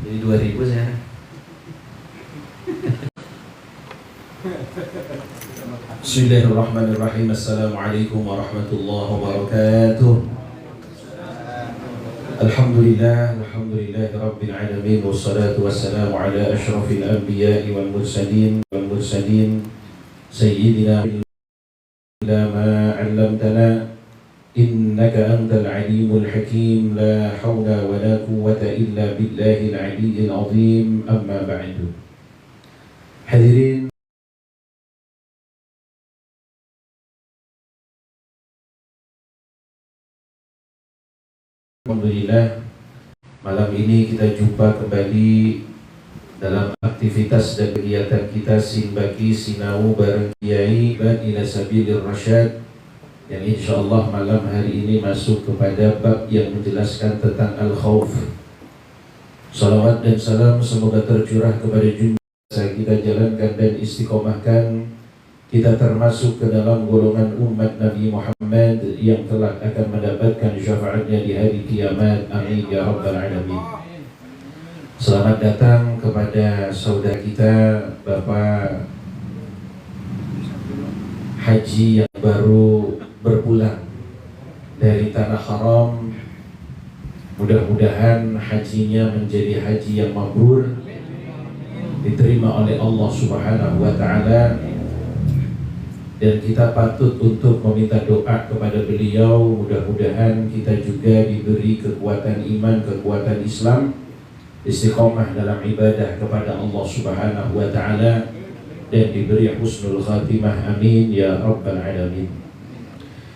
Jadi 2000 saya. Bismillahirrahmanirrahim. Assalamualaikum warahmatullahi wabarakatuh. Alhamdulillah rabbil alamin, wassalatu wassalamu ala asyrafil anbiya'i wal mursalin sayyidina ila ma 'allamtana innaka antal alimul hakim, la hawla wa la quwwata illa billahil aliyyil azim, amma ba'du. Hadirin, alhamdulillah, malam ini kita jumpa kembali dalam aktivitas dan kegiatan kita Sinbaki Sinau bareng Kiai dan ila sabilir rasyad, yang insyaallah malam hari ini masuk kepada bab yang menjelaskan tentang al-khauf. Salawat dan salam semoga tercurah kepada junjungan kita, jalankan dan istiqomahkan kita termasuk ke dalam golongan umat Nabi Muhammad yang telah akan mendapatkan syafaatnya di hari kiamat. Amin ya rabbal alamin. Selamat datang kepada saudara kita Bapak Haji yang baru berpulang dari Tanah Haram. Mudah-mudahan hajinya menjadi haji yang mabrur, diterima oleh Allah Subhanahu wa ta'ala. Dan kita patut untuk meminta doa kepada beliau, mudah-mudahan kita juga diberi kekuatan iman, kekuatan Islam, istiqomah dalam ibadah kepada Allah Subhanahu wa ta'ala, dan diberi husnul khatimah. Amin ya rabbal alamin.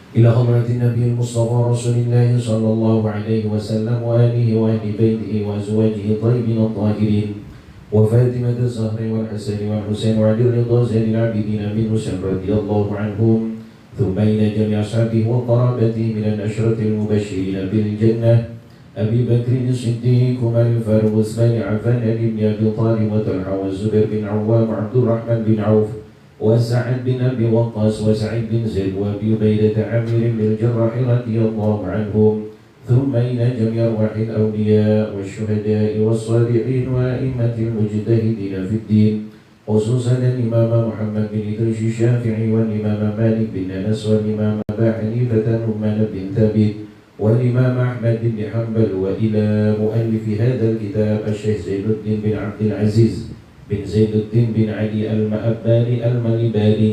Ila hadratin Nabi Mustafa Rasulullah sallallahu alaihi wasallam wa alihi wa ahli baitihi wa azwajihi thayyibin at-tahirin wa Fatimah az-Zahra wal Hasan wal Husain wa Ali ridha zainil abidin min Husain radhiyallahu anhum, thumma ila jami' ashabihi wa qarabatihi min al-ashrati al-mubashirin bil jannah Abi Bakr as-Siddiq, Umar al-Faruq, Uthman Affan, Ali bin Abi Talib, wa Talha wa Zubair bin Awwam, Abdurrahman bin Auf, wa Sa'ad bin Abi Waqqas, wa Sa'id bin Zaid, wa Abi Ubaidah Amir bin Jarrah radhiyallahu anhum, ثم إلى جميع أرواح الأولياء والشهداء والصالحين وأئمة المجتهدين في الدين، خصوصا الإمام محمد بن إدريس الشافعي والإمام مالك بن أنس والإمام أبا حنيفة نعمان بن ثابت والإمام أحمد بن حنبل، وإلى مؤلف هذا الكتاب الشيخ زين الدين بن عبد العزيز بن زين الدين بن علي المأباني المليباني،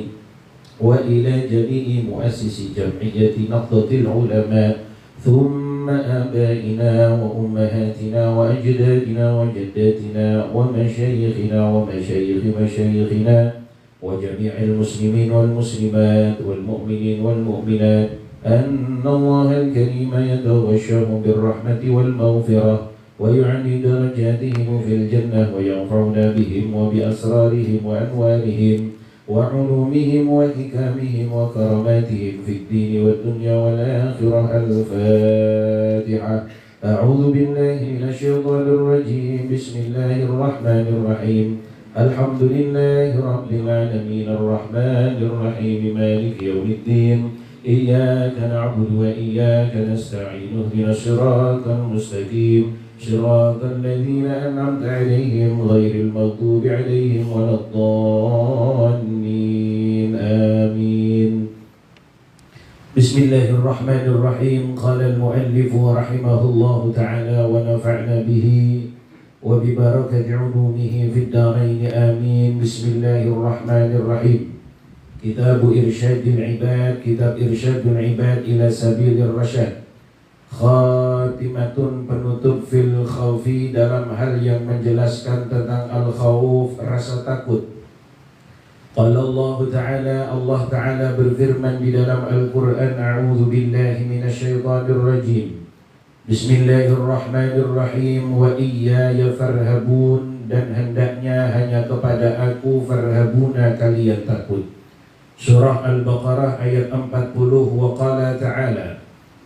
وإلى جميع مؤسسي جمعية نهضة العلماء، ثم آبائنا وأمهاتنا وأجدادنا وجداتنا ومشايخنا ومشايخ مشايخنا وجميع المسلمين والمسلمات والمؤمنين والمؤمنات أن الله الكريم يتغشاهم بالرحمة والمغفرة ويعلي درجاتهم في الجنة وينفعنا بهم وبأسرارهم وأنوارهم وعلومهم وحكامهم وكراماتهم في الدين والدنيا والآخرة. الفاتحة. أعوذ بالله من الشيطان الرجيم. بسم الله الرحمن الرحيم. الحمد لله رب العالمين الرحمن الرحيم مالك يوم الدين، إياك نعبد وإياك نستعين، اهدنا الصراط المستقيم صراط الذين أنعمت عليهم غير المغضوب عليهم ولا الضالين. آمين. بسم الله الرحمن الرحيم. قال المؤلف رحمه الله تعالى ونفعنا به وببركة علومه في الدارين. آمين. بسم الله الرحمن الرحيم. كتاب إرشاد العباد، كتاب إرشاد العباد إلى سبيل الرشاد. Khatimatun, penutup fil khawfi, dalam hal yang menjelaskan tentang al-khawf, rasa takut. Qala Allah Ta'ala, Allah Ta'ala berfirman di dalam Al-Quran, A'udhu billahi minasyaitanir rajim. Bismillahirrahmanirrahim. Wa iyaya farhabun, dan hendaknya hanya kepada aku, farhabuna, kalian takut. Surah Al-Baqarah ayat 40. Wa qala ta'ala,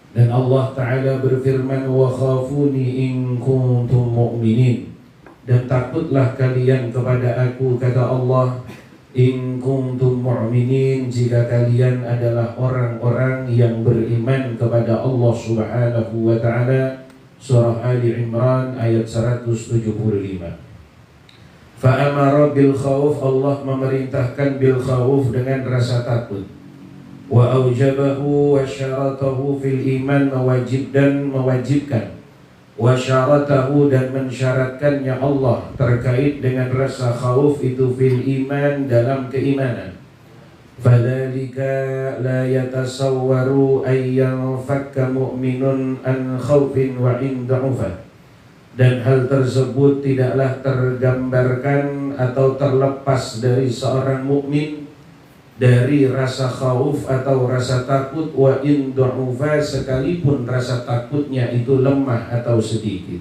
dan Allah Ta'ala berfirman, wa khafuni in kuntum mu'minin, dan takutlah kalian kepada aku, kata Allah, in kuntum mu'minin, jika kalian adalah orang-orang yang beriman kepada Allah Subhanahu wa ta'ala, surah Ali Imran ayat 175. Fa'amara bil khawf, Allah memerintahkan bil khawf dengan rasa takut. Wa aujabahu wa syaratahu fil iman, mewajibkan. Wa syaratahu, dan mensyaratkannya Allah terkait dengan rasa khawf itu fil iman, dalam keimanan. Fadzalika la yatasawwaru ayyan fakka mu'minun an khawfin wa inda'ufah. Dan hal tersebut tidaklah tergambarkan atau terlepas dari seorang mukmin dari rasa khauf atau rasa takut, wa in du'ufa, sekalipun rasa takutnya itu lemah atau sedikit.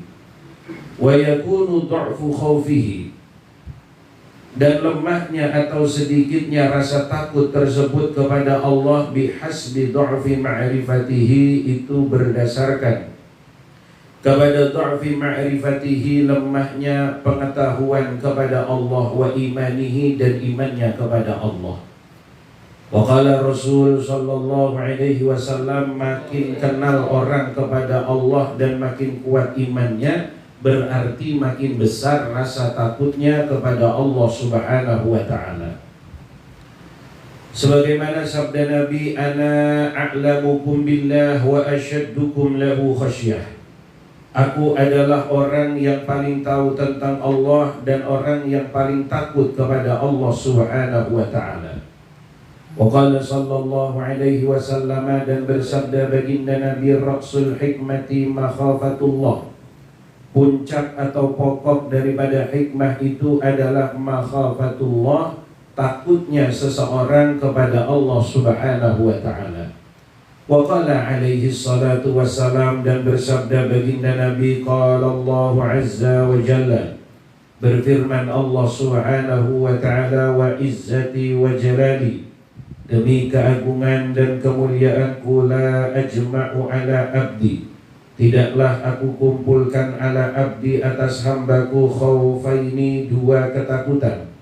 Wa yakunu du'fu khaufihi, dan lemahnya atau sedikitnya rasa takut tersebut kepada Allah bihasbi du'fi ma'rifatihi, itu berdasarkan kepada du'fi ma'rifatihi, lemahnya pengetahuan kepada Allah, wa imanihi, dan imannya kepada Allah. Wa qala Rasul sallallahu alaihi wasallam, makin kenal orang kepada Allah dan makin kuat imannya, berarti makin besar rasa takutnya kepada Allah subhanahu wa ta'ala. Sebagaimana sabda Nabi, ana a'lamukum billah wa asyaddukum lahu khasyah. Aku adalah orang yang paling tahu tentang Allah dan orang yang paling takut kepada Allah subhanahu wa ta'ala. Wa qala sallallahu alaihi wasallam, dan bersabda baginda Nabi, ra'sul hikmati makhafatullah. Puncak atau pokok daripada hikmah itu adalah makhafatullah, takutnya seseorang kepada Allah subhanahu wa ta'ala. Wa qala alaihi salatu wassalam, dan bersabda baginda Nabi, qala Allah azza wa jalla, berfirman Allah subhanahu wa ta'ala, wa izzati wa jalali, demi keagungan dan kemuliaanku, la ajma'u ala abdi, tidaklah aku kumpulkan ala abdi, atas hambaku, khaufaini, dua ketakutan,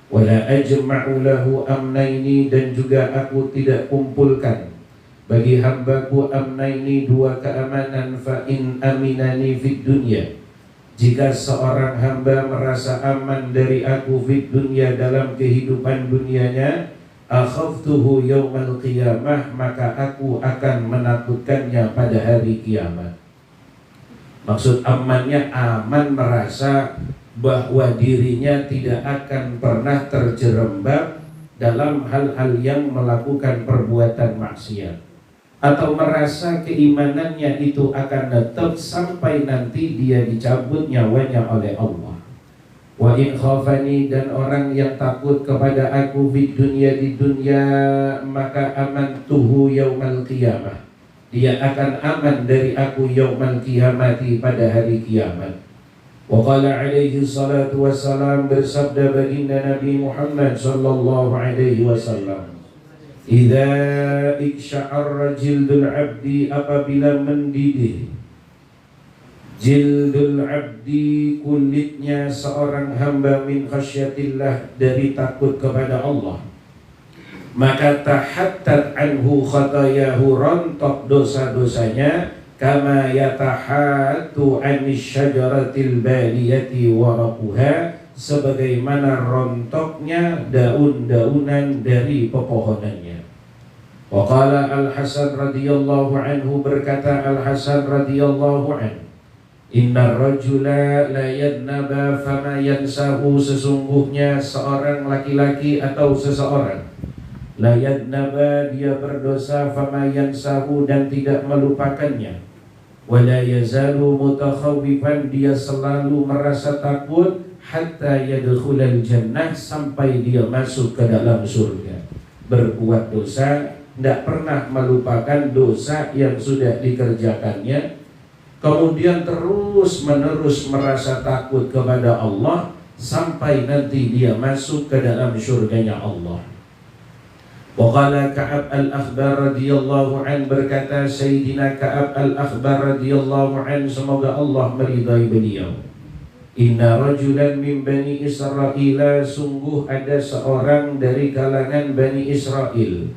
wala ajma'u lahu amnaini, dan juga aku tidak kumpulkan bagi hambaku amnaini, dua keamanan. Fa in aminani fid dunya, jika seorang hamba merasa aman dari aku fid dunya, dalam kehidupan dunianya, akhaftuhu yaumal qiyamah, maka aku akan menakutkannya pada hari kiamat. Maksud amannya, aman merasa bahwa dirinya tidak akan pernah terjerembab dalam hal-hal yang melakukan perbuatan maksiat, atau merasa keimanannya itu akan tetap sampai nanti dia dicabut nyawanya oleh Allah. Wa in khafani, dan orang yang takut kepada aku di dunia, maka amantuhu yaumal qiyamah, dia akan aman dari aku yaumal qiyamati, pada hari kiamat. Wa qala alaihi salatu wassalam, bersabda baginda Nabi Muhammad sallallahu alaihi wasallam, idza iksya'arra jildul abdi, apabila mendidih jildul abdi, kulitnya seorang hamba, min khasyatillah, dari takut kepada Allah, maka tahattat anhu khatayahu, rontok dosa-dosanya, kama yatahattu anis syajaratil baliyati waraquha, sebagaimana rontoknya daun-daunan dari pepohonannya. Wa qala Al-Hasan radhiyallahu anhu, berkata Al-Hasan radhiyallahu anhu, inna rajula la yadnaba fama yansahu, sesungguhnya seorang laki-laki atau seseorang, la yadnaba, dia berdosa, fama yansahu, dan tidak melupakannya, wala yazalu mutakhawifan, dia selalu merasa takut, hatta yadkhulal jannah, sampai dia masuk ke dalam surga. Berbuat dosa, tidak pernah melupakan dosa yang sudah dikerjakannya, kemudian terus menerus merasa takut kepada Allah, sampai nanti dia masuk ke dalam surganya Allah. Wa qala Ka'ab al-Akhbar radhiyallahu an, berkata Sayyidina Ka'ab al-Akhbar radhiyallahu an, semoga Allah meridai beliau, inna rajulan min Bani Israel, sungguh ada seorang dari kalangan Bani Israel,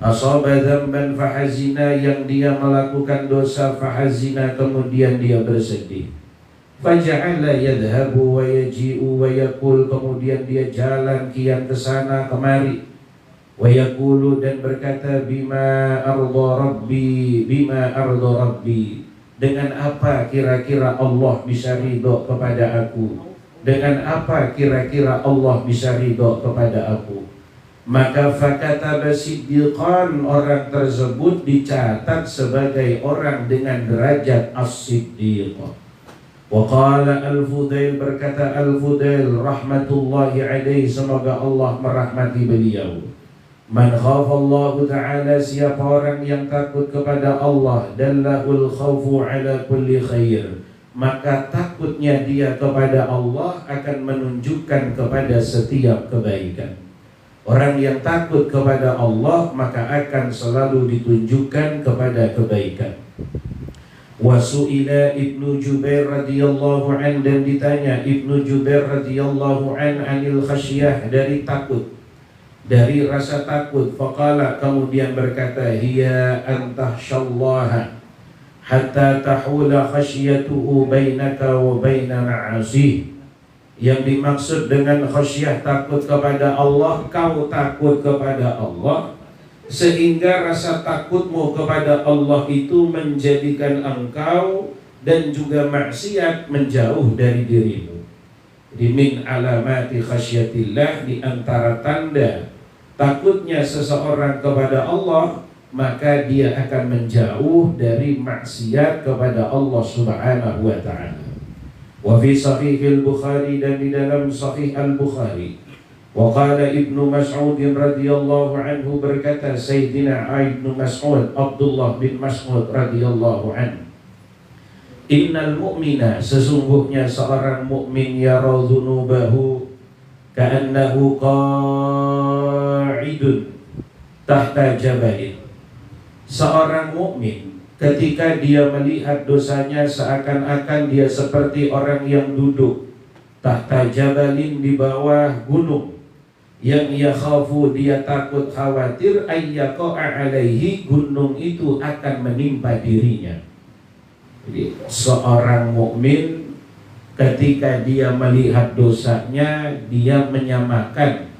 Asaba dzamban fahazina, yang dia melakukan dosa, fahazina kemudian dia bersedih. Faja'ala yadhhabu wa yaji'u wa yaqul, kemudian dia jalan kian ke sana kemari. Wa yaqulu, dan berkata, bima arda rabbi, bima arda rabbi, dengan apa kira-kira Allah bisa ridho kepada aku? Dengan apa kira-kira Allah bisa ridho kepada aku? Maka fakataba siddiqan, orang tersebut dicatat sebagai orang dengan derajat as-siddiq. Wa qala Al-Fudail, berkata Al-Fudail rahmatullahi alaihi, semoga Allah merahmati beliau, man khafa Allah ta'ala, siapa orang yang takut kepada Allah, dallahul khawfu ala kulli khair, maka takutnya dia kepada Allah akan menunjukkan kepada setiap kebaikan. Orang yang takut kepada Allah maka akan selalu ditunjukkan kepada kebaikan. Wasu'ila Ibnu Jubair radhiyallahu an, dan ditanya Ibnu Jubair radhiyallahu an anil khasyah, dari takut, dari rasa takut. Faqala, kemudian berkata, hiya antahsyallaha hatta tahula khasyatuhu bainaka wa baina ma'asih. Yang dimaksud dengan khasyah, takut kepada Allah, kau takut kepada Allah sehingga rasa takutmu kepada Allah itu menjadikan engkau dan juga maksiat menjauh dari dirimu. Jadi min alamati khasyatillah, di antara tanda takutnya seseorang kepada Allah, maka dia akan menjauh dari maksiat kepada Allah Subhanahu wa ta'ala. Wa fi sahih al-Bukhari, dan di dalam sahih al-Bukhari, wa qala Ibnu Mas'ud radhiyallahu anhu, berkata Sayyidina Ibnu Mas'ud, Abdullah bin Mas'ud radhiyallahu anhu, innal mu'mina, sesungguhnya seorang mukmin, yara dzunubahu ka'annahu qa'idun tahta jabalin. Seorang mukmin ketika dia melihat dosanya seakan-akan dia seperti orang yang duduk tahta jabalin, di bawah gunung, yang yakhafu, dia takut, khawatir, ayyaqa'a alaihi, gunung itu akan menimpa dirinya. Jadi seorang mukmin ketika dia melihat dosanya, dia menyamakan,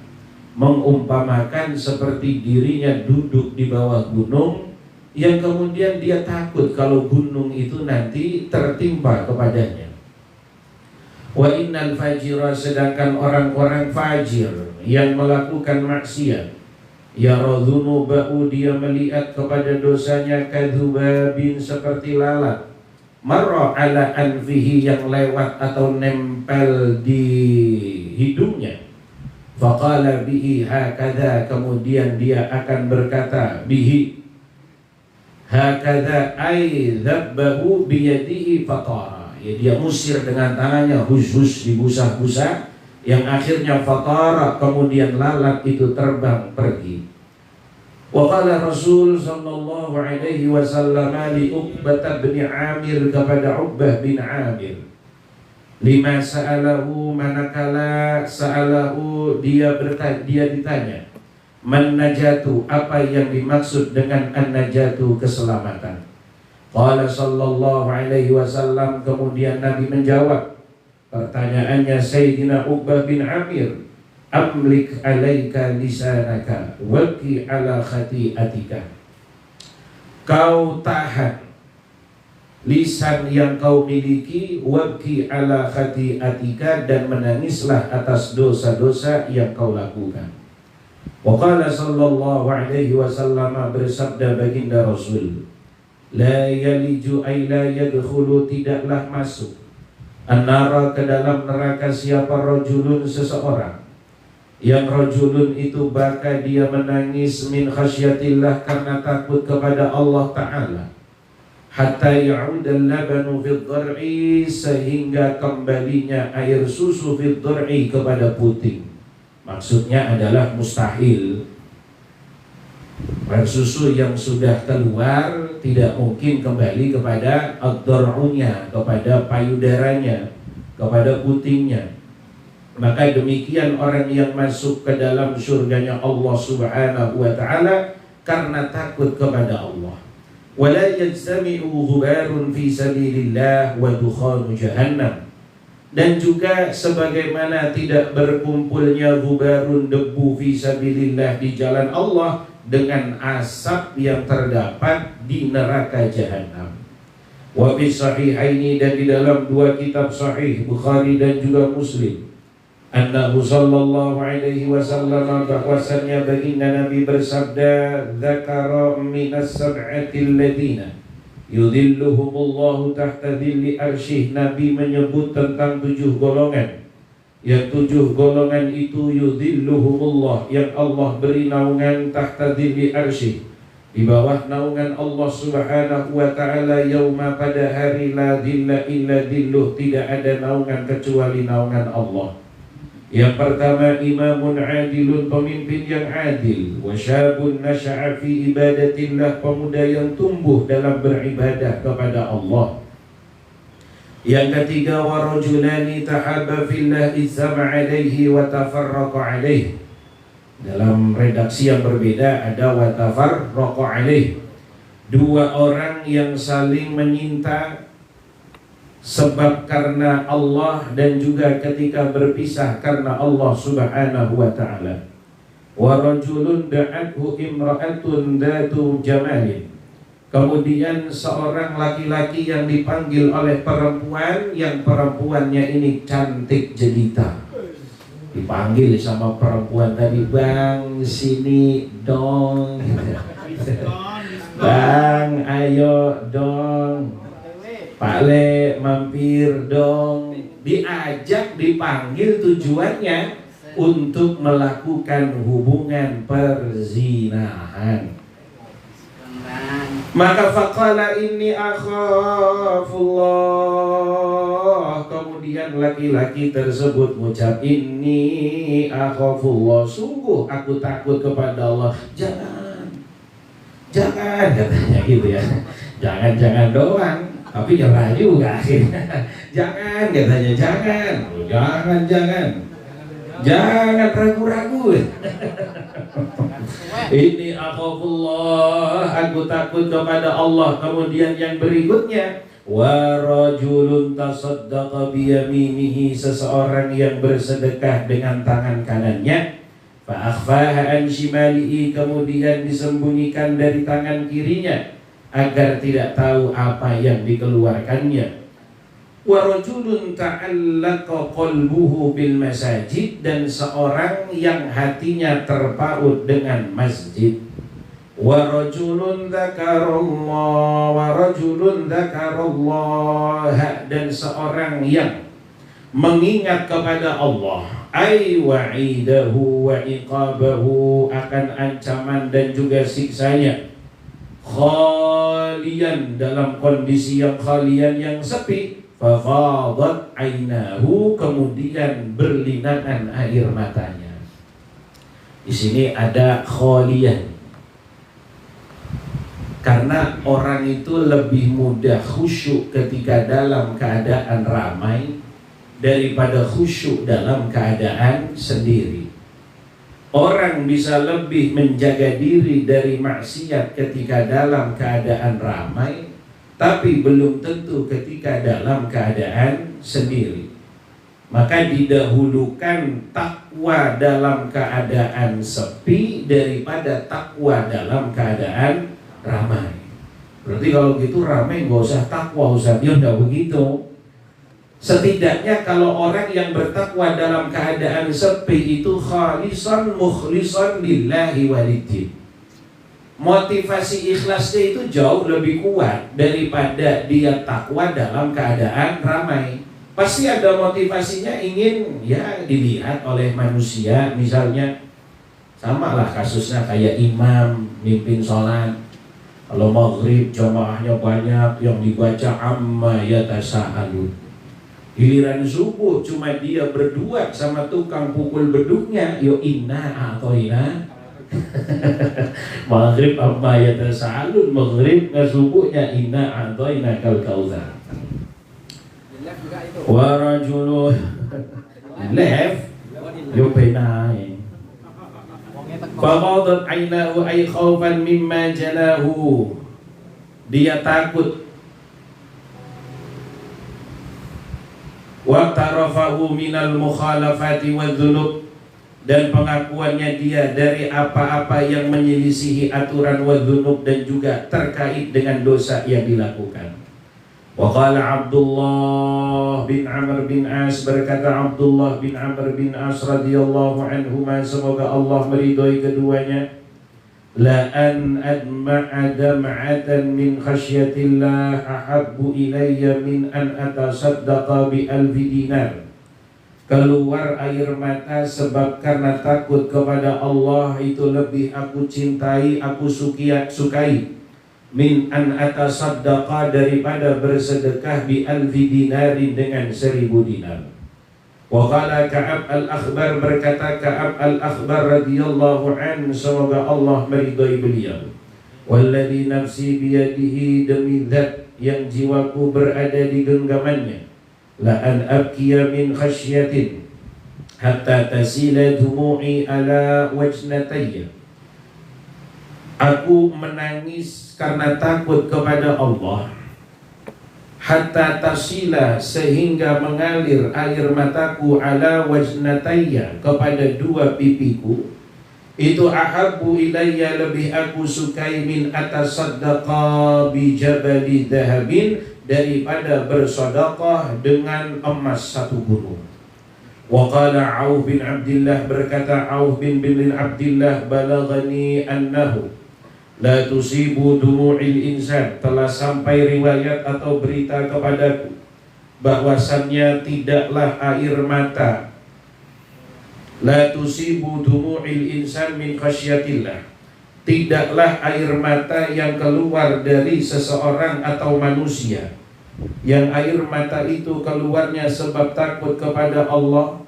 mengumpamakan seperti dirinya duduk di bawah gunung, yang kemudian dia takut kalau gunung itu nanti tertimpa kepadanya. Wa innal fajira, sedangkan orang-orang fajir yang melakukan maksiat, yara dzunubahu, dia melihat kepada dosanya, kadzubabin, seperti lalat, marra ala anfihi, yang lewat atau nempel di hidungnya. Faqala bihi hakadha, kemudian dia akan berkata, bihi hakadha ay dzabbahu biyadihi fatara, ya dia musir dengan tangannya, hus-hus, dibusah-busah, yang akhirnya fatara, kemudian lalat itu terbang pergi. Wa qala Rasul sallallahu alaihi wasallam li Uqbah bin Amir, kepada Uqbah bin Amir, lima sa'alahu, manakala sa'alahu, dia ditanya, man najatu, apa yang dimaksud dengan an-najatu, keselamatan. Qala sallallahu alaihi wasallam, kemudian Nabi menjawab pertanyaannya Sayyidina Uqbah bin Amir, amlik alaika lisanaka waqi ala khati'atika, kau tahan lisan yang kau miliki, waqi ala khati'atika, dan menangislah atas dosa-dosa yang kau lakukan. Wa qala sallallahu alaihi wasallam, bersabda baginda Rasul, la yaliju ay la yadkhulu, tidaklah masuk, an-nara, ke dalam neraka, siapa, rajulun, seseorang, yang rajulun itu baka, dia menangis, min khasyatillah, karena takut kepada Allah Ta'ala, hatta ya'udal labanu fid dhar'i, sehingga kembalinya air susu fid dhar'i, kepada puting. Maksudnya adalah mustahil, air susu yang sudah keluar tidak mungkin kembali kepada ad-dhar'unya, kepada payudaranya, kepada putingnya. Maka demikian orang yang masuk ke dalam surganya Allah Subhanahu wa ta'ala, karena takut kepada Allah. Wala yajtami'u ghubarun fi sabilillah wa dukhanu jahannam. Dan juga sebagaimana tidak berkumpulnya ghubarun, debu fi sabilillah, di jalan Allah, dengan asap yang terdapat di neraka jahanam. Wa fi sahihaini, dan di dalam dua kitab sahih Bukhari dan juga Muslim, annahu sallallahu alaihi wasallam, bahwasannya baginda Nabi bersabda, dzakara minas sab'atil ladina yudhilluhumullahu tahta dhilli arsyih. Nabi menyebut tentang 7 golongan, yang 7 golongan itu yudhilluhumullah, yang Allah beri naungan, tahta dhilli arsyih, di bawah naungan Allah subhanahu wa ta'ala, yauma, pada hari, la dhilla illa dhilluh, tidak ada naungan kecuali naungan Allah. Yang pertama, imamun adilun, pemimpin yang adil, wa syabun nasha'a fi ibadatillah, pemuda yang tumbuh dalam beribadah kepada Allah. Yang ketiga, wa rajulani tahabba fillah izzama alaihi wa tafarraqa alaihi. Dalam redaksi yang berbeda ada wa tafarraqa alaihi, 2 orang yang saling menyinta sebab karena Allah, dan juga ketika berpisah karena Allah subhanahu wa ta'ala. Wa rajulun da'athu imra'atun dhatu jamalin, kemudian seorang laki-laki yang dipanggil oleh perempuan, yang perempuannya ini cantik jelita. Dipanggil sama perempuan tadi, bang sini dong, bang ayo dong, Pak Le mampir dong. Diajak, dipanggil, tujuannya untuk melakukan hubungan perzinahan. Maka faqala inni akhafullah, kemudian laki-laki tersebut mengucap, inni akhafullah, sungguh aku takut kepada Allah. Jangan katanya gitu ya, jangan doang, tapi nyerah juga akhirnya. Jangan katanya, jangan ragu-ragu. Ini akhafullah, aku takut kepada Allah. Kemudian yang berikutnya, wa rajulun tasaddaqa biyaminihi, seseorang yang bersedekah dengan tangan kanannya, fa akhfaha an shimalihi, kemudian disembunyikan dari tangan kirinya agar tidak tahu apa yang dikeluarkannya. Wa rajulun ta'allaqa qalbuhu bil masajid, dan seorang yang hatinya terpaut dengan masjid. Wa rajulun dzakarallah, dan seorang yang mengingat kepada Allah, ay wa'idahu wa iqabahu, akan ancaman dan juga siksanya, khalian, dalam kondisi yang khalian, yang sepi, fafadat ainahu, kemudian berlinangan air matanya. Di sini ada khalian, karena orang itu lebih mudah khusyuk ketika dalam keadaan ramai daripada khusyuk dalam keadaan sendiri. Orang bisa lebih menjaga diri dari maksiat ketika dalam keadaan ramai, tapi belum tentu ketika dalam keadaan sendiri. Maka didahulukan takwa dalam keadaan sepi daripada takwa dalam keadaan ramai. Berarti kalau gitu ramai gak usah takwa, Ustaz. Ya enggak begitu. Setidaknya kalau orang yang bertakwa dalam keadaan sepi itu khalisan mukhlisan lillahi walidin, motivasi ikhlasnya itu jauh lebih kuat daripada dia takwa dalam keadaan ramai. Pasti ada motivasinya, ingin ya dilihat oleh manusia. Misalnya sama lah kasusnya kayak imam mimpin sholat, kalau maghrib jamaahnya banyak, yang dibaca amma yatasaalun. Giliran subuh cuma dia berdua sama tukang pukul beduknya, yo inna atau ina. Maghrib amma yatasaalun, maghrib subuhnya inna atau ina kal kautsar. Wa rajulun left yo penai. Fawadat ainahu ay khaufan mimma jalahu. Dia takut. Wa tarafahu minal mukhalafati wadzunub, dan pengakuannya dia dari apa-apa yang menyelisihi aturan wadzunub dan juga terkait dengan dosa yang dilakukan. Wa qala Abdullah bin Amr bin As, berkata Abdullah bin Amr bin As radhiyallahu anhuma, semoga Allah meridhoi keduanya, la an adma'a dam'atan min khasyatillah ahabbu ilayya min an atasaddaqa bi alfi dinar. Keluar air mata sebab karena takut kepada Allah itu lebih aku cintai, aku sukai min an atasaddaqa, daripada bersedekah bi alfi dinarin dengan 1000 dinar. Wa qala Ka'ab al-Akhbar, berkata Ka'ab al-Akhbar radhiyallahu anhu, semoga Allah meridhai beliau, walladzi nafsi biyadihi, demi zat yang jiwaku berada di genggamannya, la an abkiya min khasyatin hatta tasila dumu'i ala wajnatayya, aku menangis karena takut kepada Allah, hatta tasila, sehingga mengalir air mataku, ala wajnatayya, kepada dua pipiku, itu ahabbu ilayya, lebih aku sukai, min atasaddaqa bi jabali dhahabin, daripada bersedekah dengan emas 1 gunung. Wa qala Auf bin Abdillah, berkata Auf bin Abdillah, balaghani annahu la tusibu dumu'il insan, telah sampai riwayat atau berita kepadaku bahwasannya tidaklah air mata, la tusibu dumu'il insan min khasyatillah, tidaklah air mata yang keluar dari seseorang atau manusia, yang air mata itu keluarnya sebab takut kepada Allah,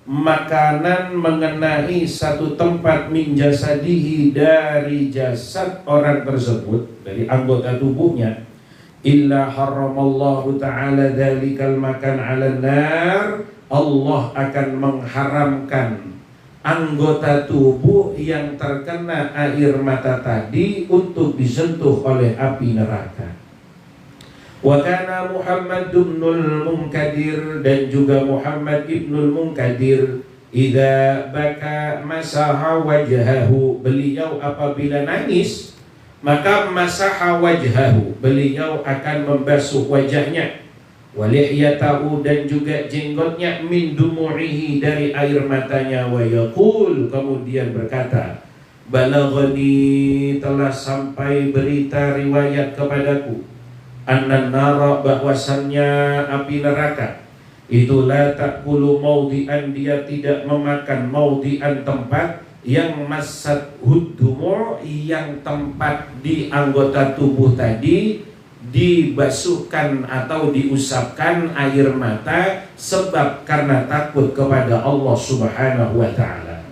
makanan mengenai satu tempat min jasadihi, dari jasad orang tersebut, dari anggota tubuhnya, illa haramallahu ta'ala dhalikal makan 'ala nar, Allah akan mengharamkan anggota tubuh yang terkena air mata tadi untuk disentuh oleh api neraka. Wa kana Muhammad ibnul Munkadir, dan juga Muhammad ibnul Munkadir, idza baka masaha wajhahu, beliau apabila nangis maka masaha wajhahu, beliau akan membasuh wajahnya, walihyatahu, dan juga jenggotnya, min dumu'ihi, dari air matanya, wa yaqul, kemudian berkata, balaghani, telah sampai berita riwayat kepadaku, annan nara, bahwasannya api neraka itu la ta'kulu mawdi'an, dia tidak memakan mawdi'an, tempat yang masat hudumur, yang tempat di anggota tubuh tadi dibasuhkan atau diusapkan air mata, sebab karena takut kepada Allah Subhanahu wa ta'ala.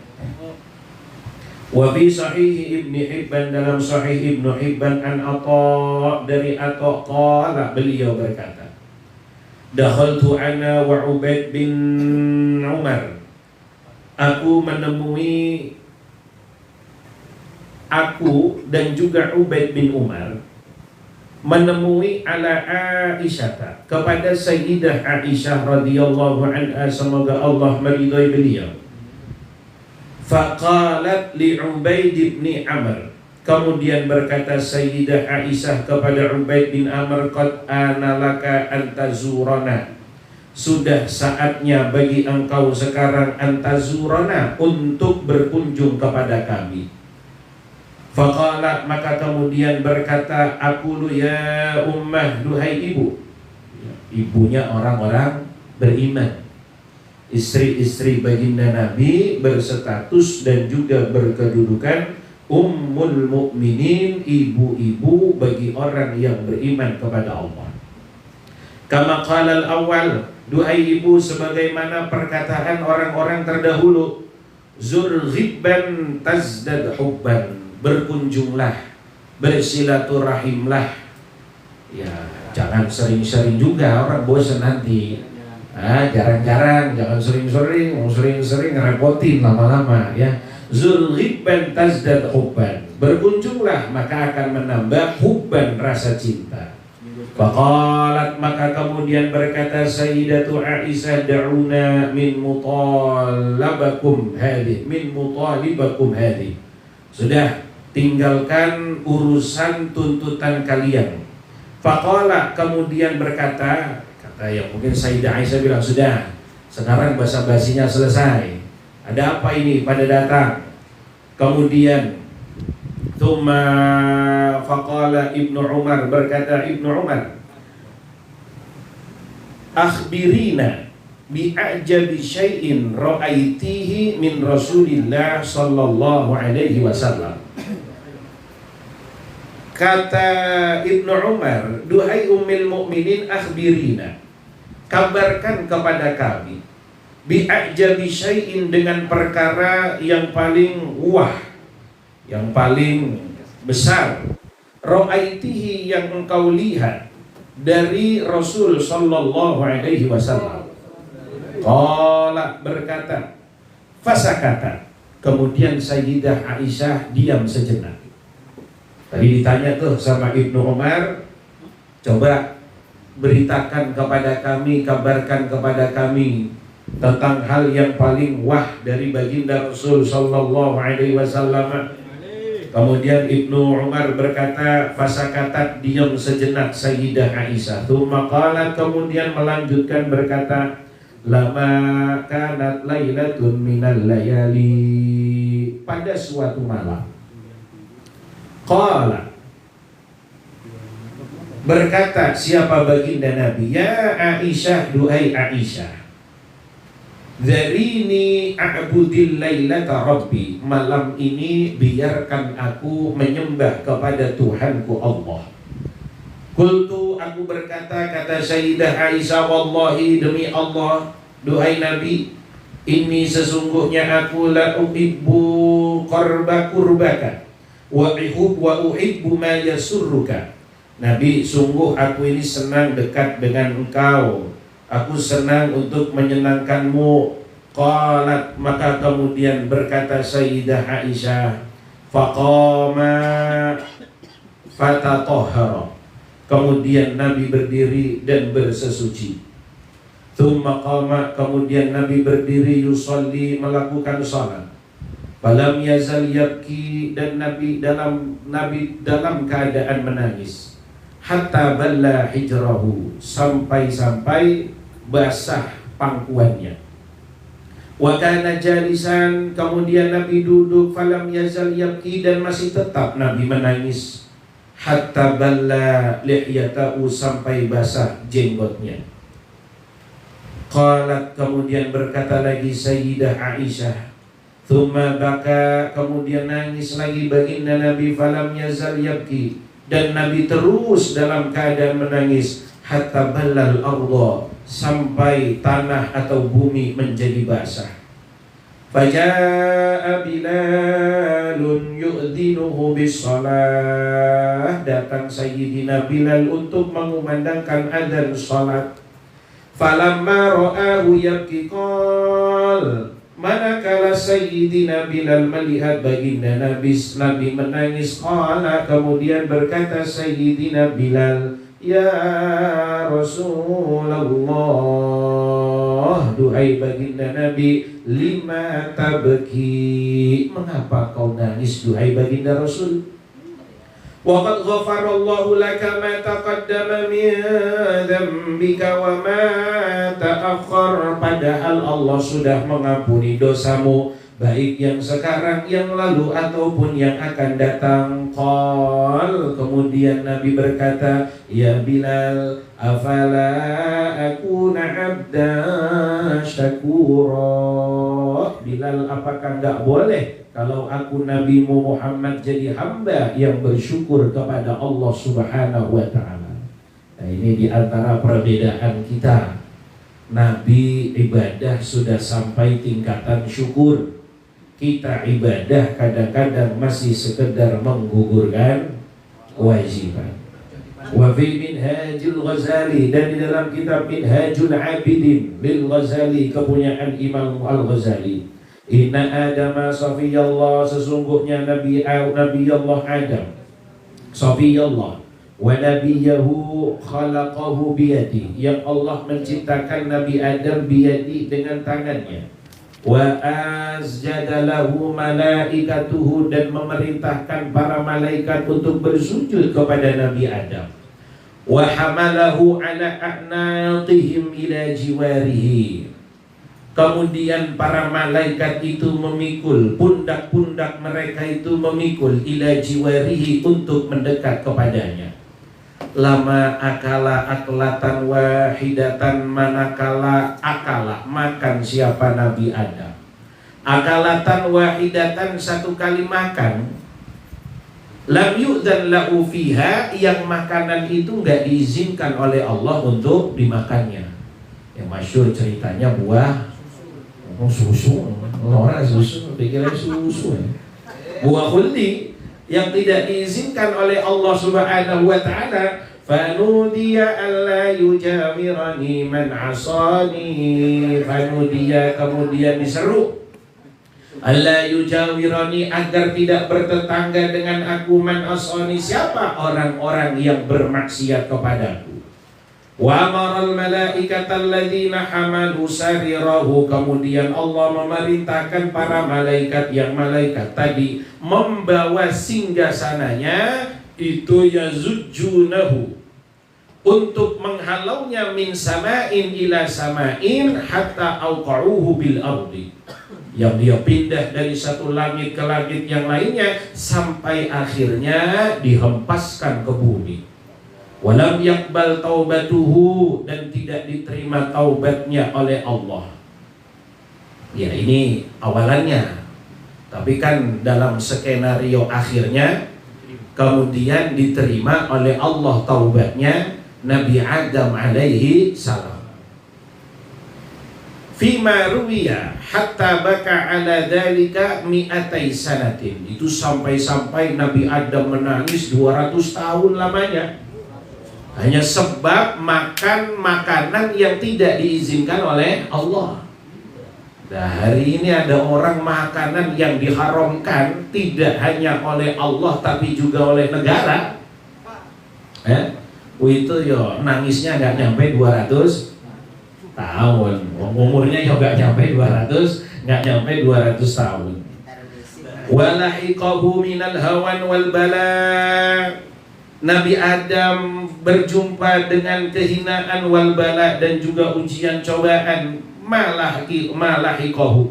Wa fi sahih Ibnu Hibban, dalam sahih Ibnu Hibban, an Atha, dari Atha, qala, beliau berkata, dakhaltu ana wa Ubaid bin Umar, aku menemui, aku dan juga Ubaid bin Umar menemui ala Aisyah, kepada Sayyidah Aisyah radhiyallahu anha, semoga Allah meridhai beliau. Faqalat li Ubaid bin Amr, kemudian berkata Sayyidah Aisyah kepada Ubaid bin Amr, qad analaka antazurana, sudah saatnya bagi engkau sekarang, antazurana, untuk berkunjung kepada kami. Faqalat, maka kemudian berkata, aqulu ya ummah, duhai ibu, ibunya orang-orang beriman, istri-istri baginda Nabi, berstatus dan juga berkedudukan ummul mukminin, ibu-ibu bagi orang yang beriman kepada Allah. Kama qalal awal, duhai ibu, sebagaimana perkataan orang-orang terdahulu, zur ghibban tazdad hubban, berkunjunglah, bersilaturahimlah. Ya, jangan sering-sering juga, orang bosan nanti. Jarang-jarang, jangan sering-sering, mau sering-sering ngerepotin lama-lama ya. Zul ghibban tazdad hubban. Berkunjunglah maka akan menambah hubban rasa cinta. Faqalat maka kemudian berkata Sayyidatu Aisyah, da'una min mutalibakum hadhi. Sudah, tinggalkan urusan tuntutan kalian. Faqala kemudian berkata, kata yang mungkin Sayyidah Aisyah bilang, sudah, sekarang basa-basinya selesai. Ada apa ini pada datang? Kemudian Thumma faqala Ibnu Umar, berkata Ibnu Umar, akhbirina bi'ajabi syai'in ra'aitihi min Rasulillah sallallahu alaihi wasallam. Kata Ibnu Umar, duhai ummil mukminin, akhbirina, kabarkan kepada kami, bi'ajabi syai'in, dengan perkara yang paling wah, yang paling besar, ra'aitihi, yang engkau lihat dari Rasul sallallahu alaihi wasallam. Qala, berkata, fasakata, kemudian Sayyidah Aisyah diam sejenak. Tadi ditanya tuh sama Ibnu Umar, coba beritakan kepada kami, kabarkan kepada kami tentang hal yang paling wah dari baginda Rasul sallallahu alaihi wasallam. Kemudian Ibnu Umar berkata, fasakatat, diam sejenak Sayyidah Aisyah. Tsumma qalat, kemudian melanjutkan berkata, lama kanat lailatun minal layali, pada suatu malam. Qala, berkata siapa baginda Nabi, ya Aisyah, duhai Aisyah, Dharini a'budil lailata rabbi, malam ini biarkan aku menyembah kepada Tuhanku Allah. Qultu, aku berkata, kata Sayyidah Aisyah, wallahi, demi Allah, duhai Nabi, ini sesungguhnya aku la uhibbu qurbaka wa uhibbu ma yasurruka. Nabi, sungguh aku ini senang dekat dengan engkau, aku senang untuk menyenangkanmu. Qalat, maka kemudian berkata Sayyidah Aisyah, faqama fatatahhara, kemudian Nabi berdiri dan bersesuci. Tsumma qama, kemudian Nabi berdiri, yusalli, melakukan salat. Falam yazal yabki, dan Nabi dalam keadaan menangis. Hatta balla hijrahu, sampai basah pangkuannya. Wa kana jalisan, kemudian Nabi duduk. Falam yazal yabki, dan masih tetap Nabi menangis. Hatta balla lihyatahu, sampai basah jenggotnya. Qalat, kemudian berkata lagi Sayyidah Aisyah, tsumma baka, kemudian nangis lagi baginda Nabi. Falam yazal yabki, dan Nabi terus dalam keadaan menangis. Hatta ballal arda, sampai tanah atau bumi menjadi basah. Faja'a Bilalun yu'dzinuhu bis-shalah, datang Sayyidina Bilal untuk mengumandangkan adzan salat. Falamma ra'ahu yabki qal, manakala Sayyidina Bilal melihat baginda Nabi menangis, qala, kemudian berkata Sayyidina Bilal, ya Rasulullah, duhai baginda Nabi, lima tabki, mengapa kau nangis duhai baginda Rasul? Wa qad ghafarallahu laka ma taqaddama min dzambika wa ma ta'akhkhar, padahal Allah sudah mengampuni dosamu, baik yang sekarang, yang lalu, ataupun yang akan datang. Qal, kemudian Nabi berkata, ya Bilal, afala akuna abdan syakura, Bilal, apakah enggak boleh kalau aku Nabi Muhammad jadi hamba yang bersyukur kepada Allah Subhanahu wa ta'ala. Nah, ini diantara perbedaan kita. Nabi ibadah sudah sampai tingkatan syukur. Kita ibadah kadang-kadang masih sekedar menggugurkan kewajiban. Wa fi Minhajul Ghazali, dan di dalam kitab Minhajul Abidin lil Ghazali, kepunyaan Imam Al-Ghazali, Inna Adama Safiyallah, sesungguhnya Nabi Allah Adam Safiyallah, wa nabiyahu khalaqahu biyadi, yang Allah menciptakan Nabi Adam biyadi, dengan tangannya. Wa azjada lahu malaikatuhu, dan memerintahkan para malaikat untuk bersujud kepada Nabi Adam. Wa hamalahu ala a'naqihim ila jiwarihi, kemudian para malaikat itu memikul, pundak-pundak mereka itu memikul, ila jiwarihi, untuk mendekat kepadanya. Lama akala aklatan wahidatan, manakala akala makan siapa Nabi Adam, akalatan wahidatan, satu kali makan, lam yu'dan lahu fiha, yang makanan itu nggak diizinkan oleh Allah untuk dimakannya. Yang masyhur ceritanya buah susu, orang susu, pikiran susu, buah khuldi yang tidak diizinkan oleh Allah Subhanahu wa taala. Fanudiya alla yujawirani man asani, fanudiya, kemudian diseru, alla yujawirani, agar tidak bertetangga dengan aku, man asani, siapa? Orang-orang yang bermaksiat kepadaku. Wa amaral malaikata alladzina hamalu sarirahu, kemudian Allah memerintahkan para malaikat, yang malaikat tadi membawa singgasananya itu, yazujjunahu, untuk menghalaunya, min sama'in ila sama'in, hatta auqa'uhu bil ardi, yang dia pindah dari satu langit ke langit yang lainnya, sampai akhirnya dihempaskan ke bumi. Walam yakbal taubatuhu, dan tidak diterima taubatnya oleh Allah. Ya, ini awalannya. Tapi kan dalam skenario akhirnya kemudian diterima oleh Allah taubatnya Nabi Adam alaihi salam. Fima ruwiya hatta baka ala dalika mi'atai sanatin, itu sampai-sampai Nabi Adam menangis 200 tahun lamanya, hanya sebab makan makanan yang tidak diizinkan oleh Allah. Nah, hari ini ada orang makanan yang diharamkan tidak hanya oleh Allah tapi juga oleh negara. Itu ya nangisnya nggak nyampe 200 tahun. Umurnya ya nggak nyampe 200 tahun. Walahiqahu minal hawan wal bala, Nabi Adam berjumpa dengan kehinaan, wal bala, dan juga ujian cobaan, malahiqahu,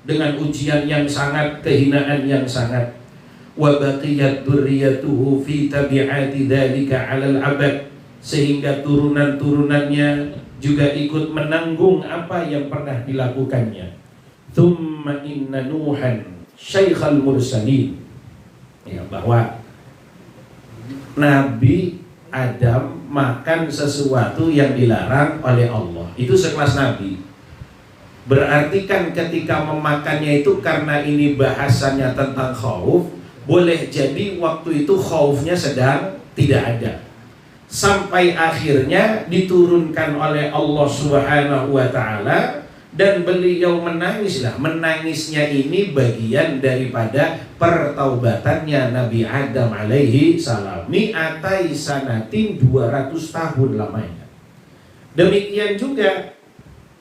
dengan ujian yang sangat, kehinaan yang sangat. Wa baqiyat dzurriyyatuhu fi tabi'ati dzalika 'alal 'abad, sehingga turunan-turunannya juga ikut menanggung apa yang pernah dilakukannya. Tsumma inna Nuhan syaikhal mursalin, ya, bahwa Nabi Adam makan sesuatu yang dilarang oleh Allah, itu sekelas Nabi. Berarti kan ketika memakannya itu, karena ini bahasannya tentang khauf, boleh jadi waktu itu khaufnya sedang tidak ada, sampai akhirnya diturunkan oleh Allah Subhanahu wa ta'ala, dan beliau menangislah. Menangisnya ini bagian daripada pertaubatannya Nabi Adam alaihi salam. Mi'atai sanatin, 200 tahun lamanya. Demikian juga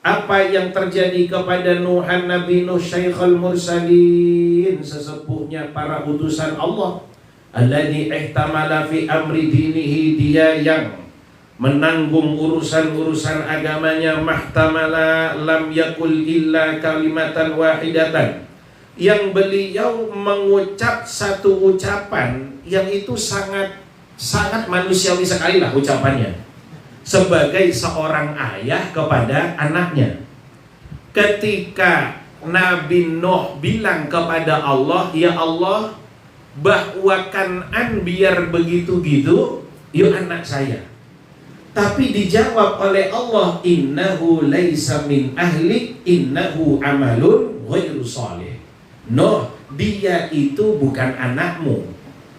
apa yang terjadi kepada Nuhan, Nabi Nuh syaikhul mursalin, sesepuhnya para utusan Allah. Alladhi ihtamala fi amri dinihi, dia yang menanggung urusan-urusan agamanya. Mahtamala lam yakul illa kalimatan wahidatan, yang beliau mengucap satu ucapan yang itu sangat manusiawi sekali lah ucapannya, sebagai seorang ayah kepada anaknya. Ketika Nabi Nuh bilang kepada Allah, ya Allah, bahwa Kan'an biar begitu-gitu, yuk anak saya. Tapi dijawab oleh Allah, innahu laisa min ahli, innahu amalun ghairu shalih. Nuh, dia itu bukan anakmu,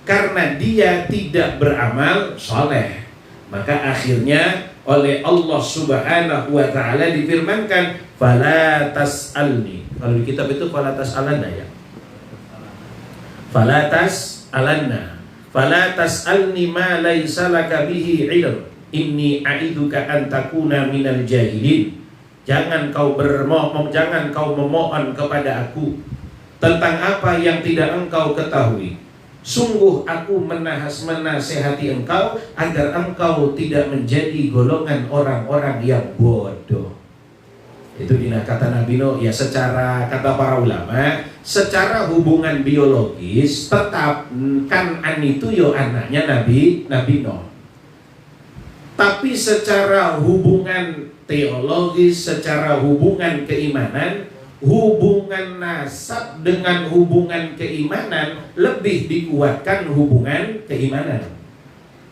karena dia tidak beramal soleh. Maka akhirnya oleh Allah Subhanahu wa taala difirmankan fala tas'alni. Kalau di kitab itu fala tas'alanna ya. Fala tas'alanna. Fala tas'alni ma laisa laka bihi ilm. Inni a'iduka an takuna minal jahilin. Jangan kau memohon kepada aku tentang apa yang tidak engkau ketahui. Sungguh aku menasehati engkau agar engkau tidak menjadi golongan orang-orang yang bodoh. Itu kata Nabi Nuh. Ya, secara kata para ulama, secara hubungan biologis tetap Kan'an itu yo anaknya Nabi Nuh. Tapi secara hubungan teologis, secara hubungan keimanan, hubungan nasab dengan hubungan keimanan lebih dikuatkan hubungan keimanan.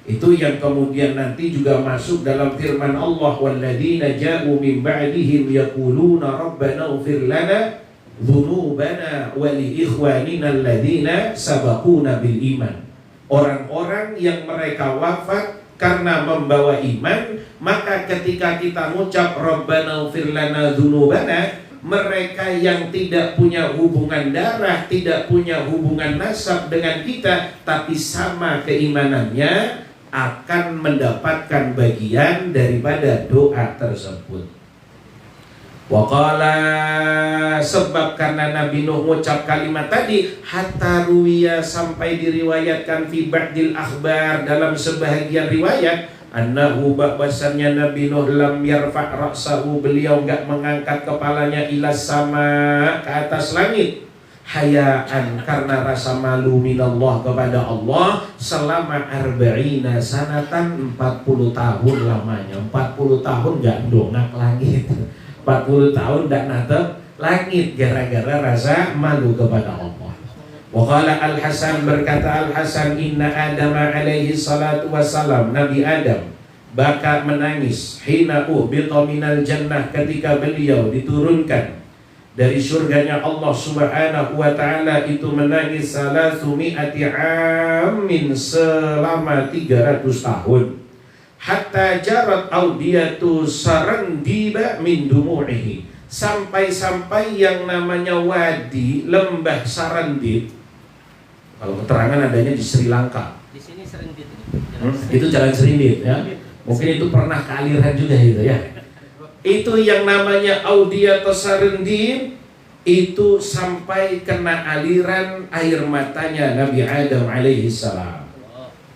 Itu yang kemudian nanti juga masuk dalam firman Allah, walladzina ja'u min ba'dihim yaquluna rabbana ighfir lana dzunubana wa li ikhwanina alladzina sabaquna bil iman. Orang-orang yang mereka wafat karena membawa iman, maka ketika kita mengucap rabbana ighfir lana dzunubana, mereka yang tidak punya hubungan darah, tidak punya hubungan nasab dengan kita, tapi sama keimanannya, akan mendapatkan bagian daripada doa tersebut. Waqala, sebab karena Nabi Nuh mengucap kalimat tadi, hatta ruwiya, sampai diriwayatkan fi ba'dil akhbar, dalam sebahagian riwayat, annahu, bahwasannya Nabi Nuh lam yarfa' ra'sahu, beliau enggak mengangkat kepalanya ila sama, ke atas langit, hayaan, karena rasa malu minallah, kepada Allah, selama arba'ina sanatan, 40 tahun lamanya. 40 tahun enggak dongak langit, 40 tahun enggak natap langit, gara-gara rasa malu kepada Allah. Waqala Al-Hasan, berkata Al-Hasan, inna Adam alaihi salatu wassalam, Nabi Adam baka menangis hina uhbita minal jannah, ketika beliau diturunkan dari surganya Allah Subhanahu wa ta'ala, itu menangis salasumi'ati amin, selama 300 tahun. Hatta jarat audiyatu sarandiba min dumu'ihi, sampai-sampai yang namanya wadi lembah Sarandib, kalau keterangan adanya di Sri Lanka. Di sini Serendit. Itu jalan Serendit ya. Mungkin itu pernah kealiran juga itu ya. Itu yang namanya Audiyatu Sarandib, itu sampai kena aliran air matanya Nabi Adam alaihi salam.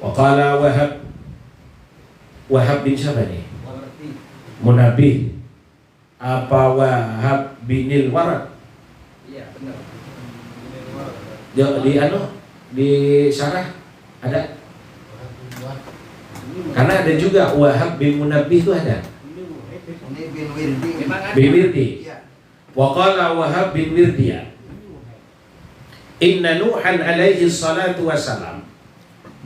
Waqala Wahab bin siapa nih? Munabih. Apa Wahab binil Warad? Iya, benar. Di syarah ada? Karena ada juga Wahab bin Munabih itu ada. Bin Wirdi. Wa qala Wahab bin Wirdi, inna Nuhan alaihi salatu wassalam,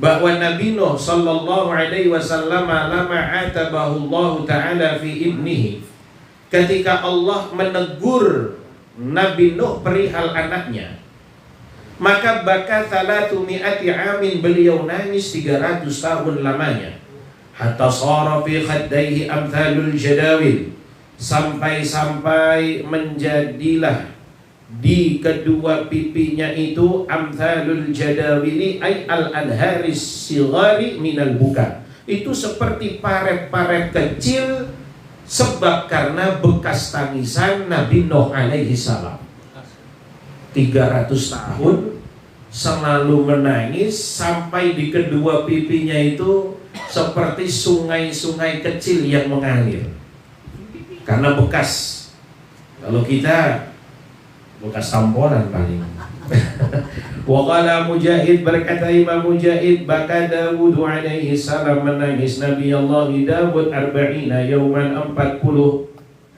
bahwa Nabi Nuh sallallahu alaihi wasallam lama atabahu Allah taala fi ibnihi, ketika Allah menegur Nabi Nuh perihal anaknya, maka baka 300 amin, beliau nangis 300 tahun lamanya. Hatta sara fi khaddaihi amthalul jadawil, sampai menjadilah di kedua pipinya itu amthalul jadawili, ay al-anharis sighari minal buka, itu seperti paret-paret kecil, sebab karena bekas tangisan Nabi Nuh alaihi salam. 300 tahun selalu menangis, sampai di kedua pipinya itu seperti sungai-sungai kecil yang mengalir karena bekas. Kalau kita bekas tampolan paling. Waqala Mujahid, berkata Imam Mujahid, baka Dawud alaihi salam, menangis Nabi Allah Dawud 40 yauman, 40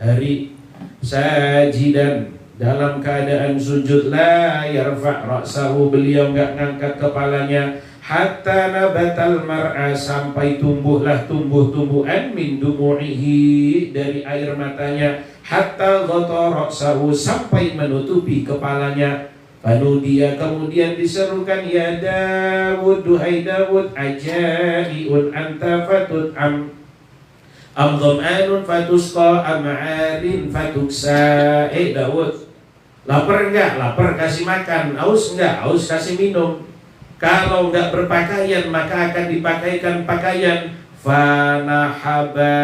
hari, sajidan, dalam keadaan sujud, la yarfa' ra'sahu, beliau enggak ngangkat kepalanya, hatta nabatal mar'a, sampai tumbuhlah tumbuh-tumbuhan, min dumu'ihi, dari air matanya, hatta ghata ra'sahu, sampai menutupi kepalanya. Fanudiya, kemudian diserukan, ya Dawud, duhai Dawud, ajaiun anta fatut'am, Am dham'anun fatusqa am 'arin fatuksa. Daud, lapar enggak? Lapar, kasih makan. Haus enggak? Haus, kasih minum. Kalau enggak berpakaian maka akan dipakaikan pakaian. Fanahaba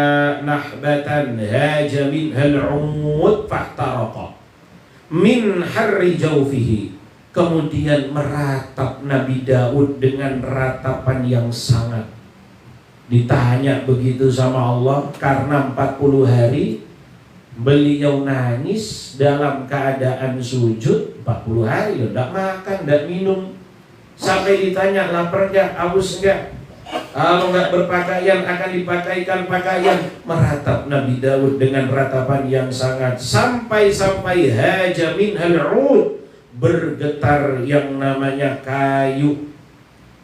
nahbatan haja minhal 'ud fahtaraqa min harri jawfihi. Kemudian meratap Nabi Daud dengan ratapan yang sangat. Ditanya begitu sama Allah karena 40 hari beliau nangis dalam keadaan sujud 40 hari, tidak makan, tidak minum. Sampai ditanya lapar enggak, haus enggak? Kalau enggak berpakaian akan dipakaikan pakaian. Meratap Nabi Daud dengan ratapan yang sangat, sampai haja minhal 'ud, bergetar yang namanya kayu.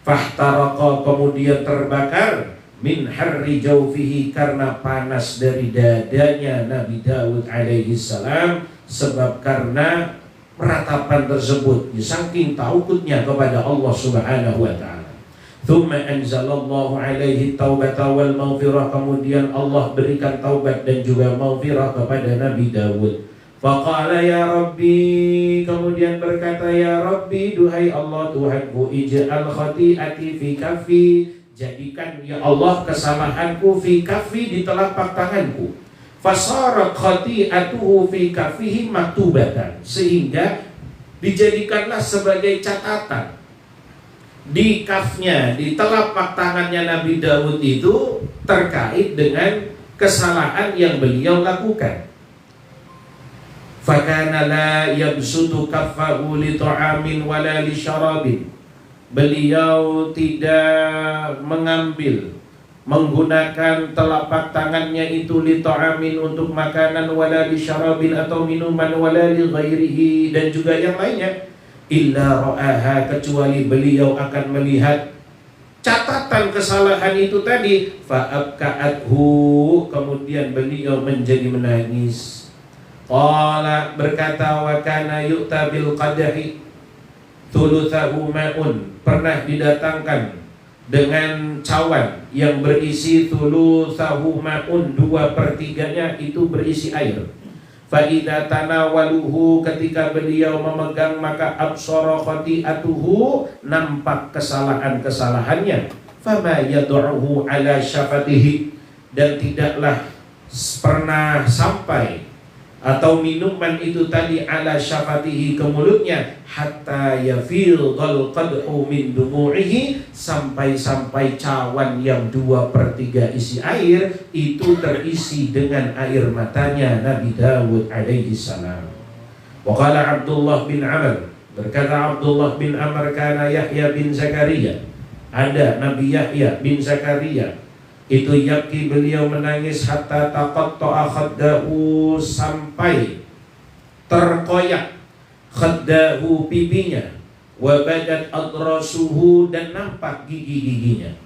Fahtaraqa, kemudian terbakar. Min harri jawfihi, karena panas dari dadanya Nabi Daud alaihi salam, sebab karena meratapan tersebut saking takutnya kepada Allah subhanahu wa ta'ala. Thumma anzalallahu alaihi taubata wal maghfirah, kemudian Allah berikan taubat dan juga maghfirah kepada Nabi Daud. Faqala ya Rabbi, kemudian berkata ya Rabbi, duhai Allah Tuhanku, ij'al khati'ati fi kaffi, jadikan ya Allah kesalahanku fi kaffi, di telapak tanganku. Fasarat khati'atuhu fi kaffihi maktubatan, sehingga dijadikanlah sebagai catatan di kafnya, di telapak tangannya Nabi Daud itu terkait dengan kesalahan yang beliau lakukan. Fakana la yabsutu kaffahu li ta'amin wala li syarabin, beliau tidak mengambil, menggunakan telapak tangannya itu li ta'amin, untuk makanan, wala li syarabin, atau minuman, wala li ghairihi, dan juga yang lainnya. Illa ra'aha, kecuali beliau akan melihat catatan kesalahan itu tadi. Fa'abka'athu, kemudian beliau menjadi menangis. Qala, berkata, wa kana yu'ta bil qadahi thuluthahu ma'un, pernah didatangkan dengan cawan yang berisi thuluthahu ma'un, 2/3-nya itu berisi air. Fa idza tanawaluhu, ketika beliau memegang maka absara khati'atuhu, nampak kesalahan-kesalahannya. Fama yad'uhu ala syafatihi, dan tidaklah pernah sampai atau minuman itu tadi ala syafatihi, ke mulutnya, hatta yafidhal qadhu min dumu'ihi, sampai cawan yang 2/3 isi air itu terisi dengan air matanya Nabi Daud alaihi salam. Wa qala Abdullah bin Amr, berkata Abdullah bin Amr, kana Yahya bin Zakaria, ada Nabi Yahya bin Zakaria itu yaki, beliau menangis, hatta taqatta'a khaddahu, sampai terkoyak khaddahu, pipinya, wa badat adrasuhu, dan nampak gigi-giginya.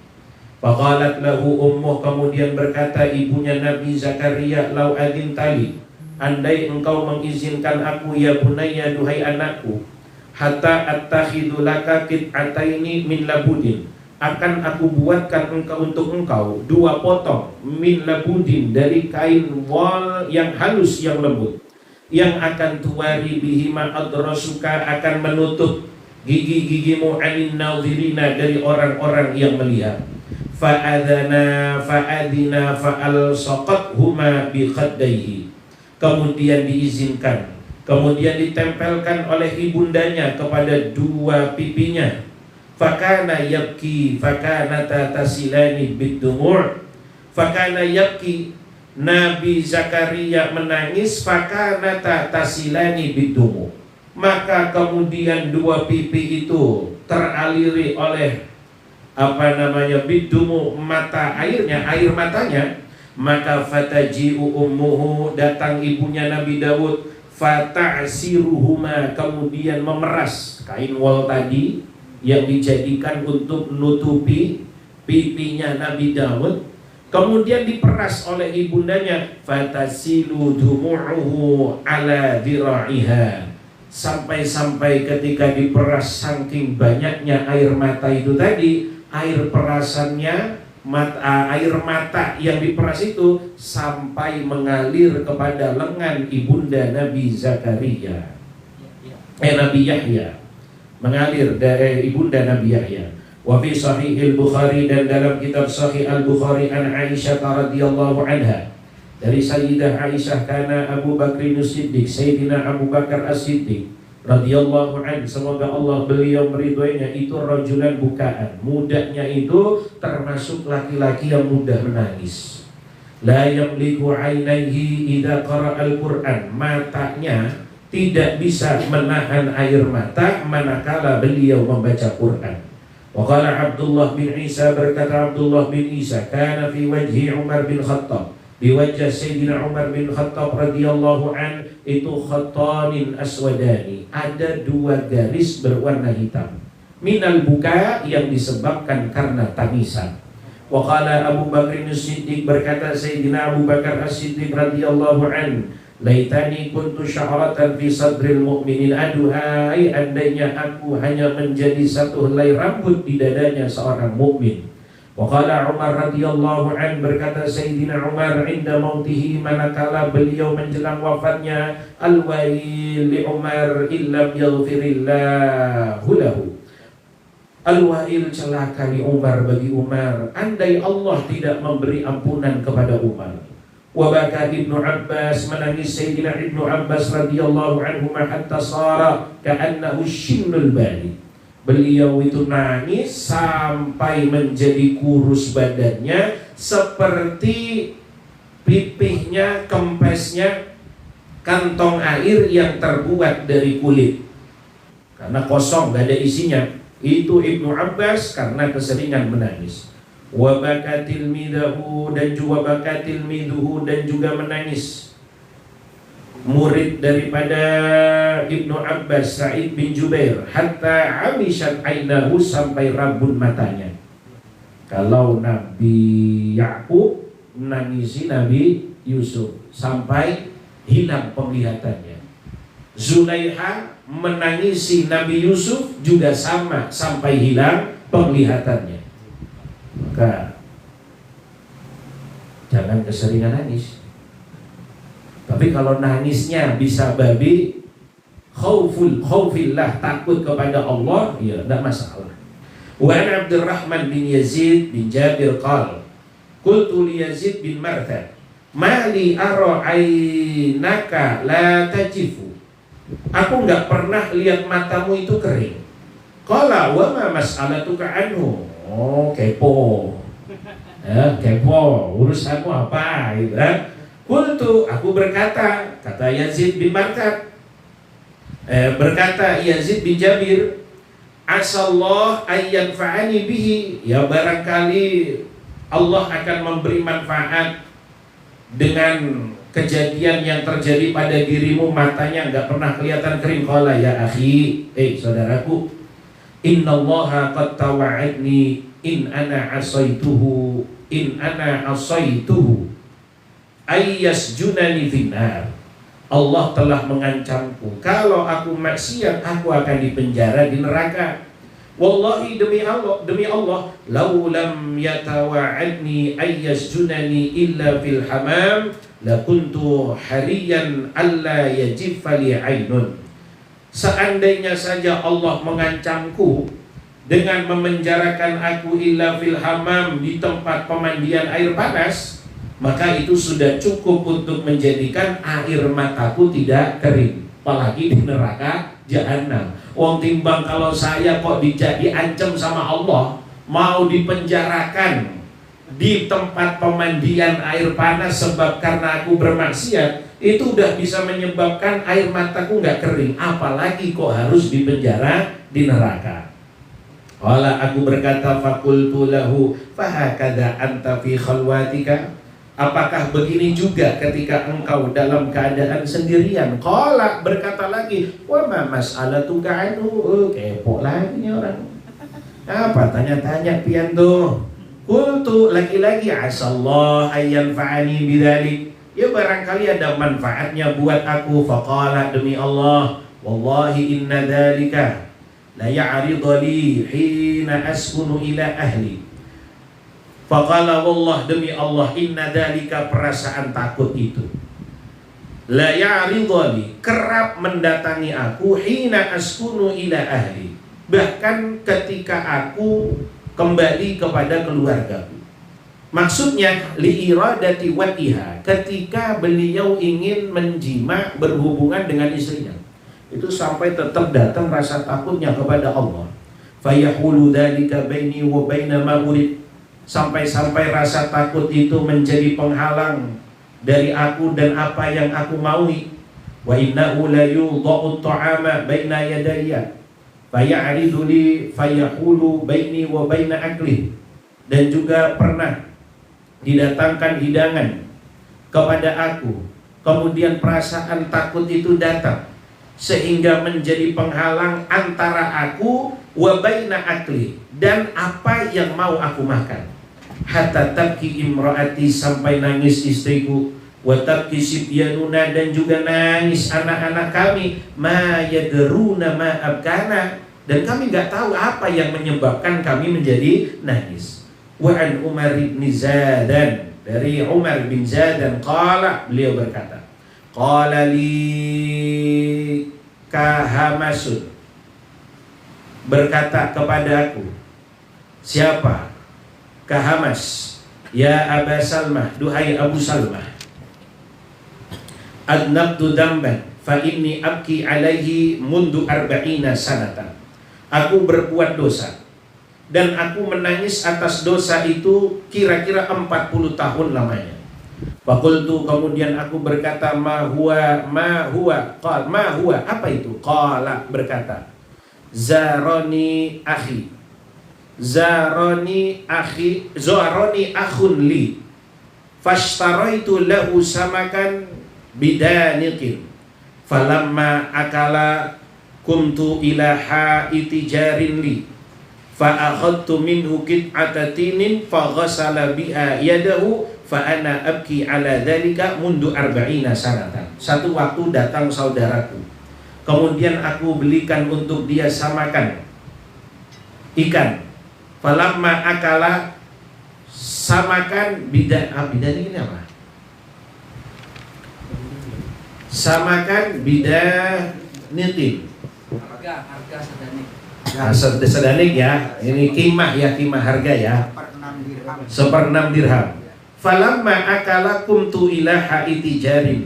Faqalat lahu ummuh, kemudian berkata ibunya Nabi Zakaria, lau adin tali, andai engkau mengizinkan aku ya bunayya, duhai anakku, hatta attakhidu laka qit'ataini min labudin, akan aku buatkan untuk engkau 2 potong min labudin, dari kain wol yang halus, yang lembut, yang akan tuwari bihima adrasuka, akan menutup gigi-gigimu, anin nadhirina, dari orang-orang yang melihat. Fa'adina fa'alsaqathuma bi khaddaihi, kemudian diizinkan, kemudian ditempelkan oleh ibundanya kepada 2 pipinya. Fakana yabki, fakana tasilani bidumur, fakana yabki, Nabi Zakaria menangis, fakana tasilani bidumur, maka kemudian 2 pipi itu teraliri oleh bidumu, mata airnya, air matanya. Maka fataji'u ummuhu, datang ibunya Nabi Daud, fata'siruhuma, kemudian memeras kain wol tadi yang dijadikan untuk menutupi pipinya Nabi Daud, kemudian diperas oleh ibundanya. Fatasilu dumu'uhu ala dhira'iha, sampai ketika diperas, saking banyaknya air mata itu tadi, air perasannya air mata yang diperas itu sampai mengalir kepada lengan ibunda Nabi Zakaria, Nabi Yahya, mengalir dari ibunda Nabi Yahya. Wa fi Sahih al-Bukhari, dan dalam kitab Sahih al-Bukhari, an Aisyah radhiyallahu anha, dari Sayyidah Aisyah, kana Abu Bakr As-Siddiq, Sayyidina Abu Bakar As-Siddiq radhiyallahu anhu, semoga Allah beliau meridhoinya, itu rajulan bukaan, mudahnya itu termasuk laki-laki yang mudah menangis. La yamliku ainaihi idza qara'a al-Qur'an, matanya tidak bisa menahan air mata manakala beliau membaca Quran. Wa qala Abdullah bin Isa, berkata Abdullah bin Isa, kana fi wajhi Umar bin Khattab, di wajah Sayyidina Umar bin Khattab radhiyallahu an, itu khattanin aswadani, ada 2 garis berwarna hitam, minal buka, yang disebabkan karena tangisan. Wa qala Abu Bakr As-Siddiq, berkata Sayyidina Abu Bakar As-Siddiq radhiyallahu an, laitani kuntu sya'ratan fi sadril mu'minin, aduhai andainya aku hanya menjadi satu helai rambut di dadanya seorang mukmin. Wa qala Umar radhiyallahu an, berkata Sayyidina Umar inda mautihi, manakala beliau menjelang wafatnya, al-wail li Umar illam yaghfirillahu lahu, al-wail, celaka li Umar, bagi Umar, andai Allah tidak memberi ampunan kepada Umar. Wa baka Ibnu Abbas, menangis Sayyidina Ibnu Abbas radhiyallahu anhu, hatta sara ka'annahu shinnul bali, beliau itu nangis sampai menjadi kurus badannya seperti pipihnya, kempesnya kantong air yang terbuat dari kulit, karena kosong, gak ada isinya. Itu Ibnu Abbas karena keseringan menangis. Wa bakatil midahu, dan juga bakatil miduhu, dan juga menangis murid daripada Ibnu Abbas, Sa'id bin Jubair, hatta amishat ainahu, sampai rabun matanya. Kalau Nabi Yakub menangisi Nabi Yusuf sampai hilang penglihatannya. Zulaiha menangisi Nabi Yusuf juga sama, sampai hilang penglihatannya. Maka jangan keseringan nangis. Tapi kalau nangisnya bisa babi khaufillah, takut kepada Allah, ya tidak masalah. Wa an Abdurrahman bin Yazid bin Jabir qala, qultu li Yazid bin Marthad, ma li ara aynaka la tajifu, aku enggak pernah lihat matamu itu kering. Qala wa ma mas'alatuka anhu, oh kepo, kepo, urusanmu apa gitu kan. Qultu, aku berkata, kata Yazid bin Marthad, berkata Yazid bin Jabir, asallah ayyanfa'ani bihi, ya barangkali Allah akan memberi manfaat dengan kejadian yang terjadi pada dirimu, matanya enggak pernah kelihatan kering. Qala ya akhi, saudaraku, innallaha qad tawa'adni in ana asaituhu ayyasjunani finnar, Allah telah mengancamku, kalau aku maksiat aku akan dipenjara di neraka. Wallahi, demi Allah, lau lam yatawa'adni ayyasjunani illa fil hamam lakuntu hariyan alla yajiffa li ainun, seandainya saja Allah mengancamku dengan memenjarakan aku illa fil hamam, di tempat pemandian air panas, maka itu sudah cukup untuk menjadikan air mataku tidak kering, apalagi di neraka jahanam. Wong timbang kalau saya kok diancam sama Allah, mau dipenjarakan di tempat pemandian air panas sebab karena aku bermaksiat, itu udah bisa menyebabkan air mataku nggak kering, apalagi kok harus dipenjara di neraka. Wala, aku berkata, fakultu lahu fahakada anta fi khalwatika, apakah begini juga ketika engkau dalam keadaan sendirian? Qala, berkata lagi, wa ma mas'alatuka anhu, kepo lagi nih orang. Apa tanya-tanya pian tuh? Qultu, lagi-lagi, asallah ayyanfa'ani bidzalik, ya barangkali ada manfaatnya buat aku. Faqala, demi Allah, wallahi inna dzalika la ya'ridu li hina askunu ila ahli Faqala wallah, demi Allah, inna dzalika, perasaan takut itu, la ya'ridhani, kerap mendatangi aku, hina askunu ila ahli, bahkan ketika aku kembali kepada keluargaku. Maksudnya li iradati watiha, ketika beliau ingin menjima, berhubungan dengan istrinya, itu sampai tetap datang rasa takutnya kepada Allah. Fayahulu dzalika baini wa baina ma urid, sampai-sampai rasa takut itu menjadi penghalang dari aku dan apa yang aku maui. Wa innahu la yudha'u at-ta'ama baina yadayya faya'ridu li fayahulu baini wa baina akli. Dan juga pernah didatangkan hidangan kepada aku, kemudian perasaan takut itu datang sehingga menjadi penghalang antara aku wa baina akli, dan apa yang mau aku makan. Hatta tabki imraati, sampai nangis istriku, wa tabki sibyanuna, dan juga nangis anak-anak kami, ma yadruna ma abkana, dan kami enggak tahu apa yang menyebabkan kami menjadi nangis. Wa an Umar bin Zadan, dari Umar bin Zadan, qala, beliau berkata, qala li Kahamasun, berkata kepada aku, siapa? Kahamas, ya Aba Salmah, duhai Abu Salmah, adnabtu damban fa inni abki alaihi mundu arba'ina sanatan, aku berbuat dosa dan aku menangis atas dosa itu kira-kira 40 tahun lamanya. Fakultu, kemudian aku berkata, ma huwa, qal, ma huwa, apa itu? Qala, berkata, zaroni akhi, zaroni akhun li, fashtaraitu lahu samakan bidaniqin, falamma akala kumtu ila haiti jarin li, fa'akhadtu minhu qit'ata tinin faghasala biha yadahu fa ana abki ala dzalika mundu arba'ina sanatan. Satu waktu datang saudaraku, kemudian aku belikan untuk dia samakan ikan. Falamma akala, samakan bidan ini apa? Samakan bidanitin. Harga sedanik. Nah, sedanik ya. Ini kimah ya, kimah harga ya. 1/6 dirham. Falamma akala kumtu ila haiti jarin.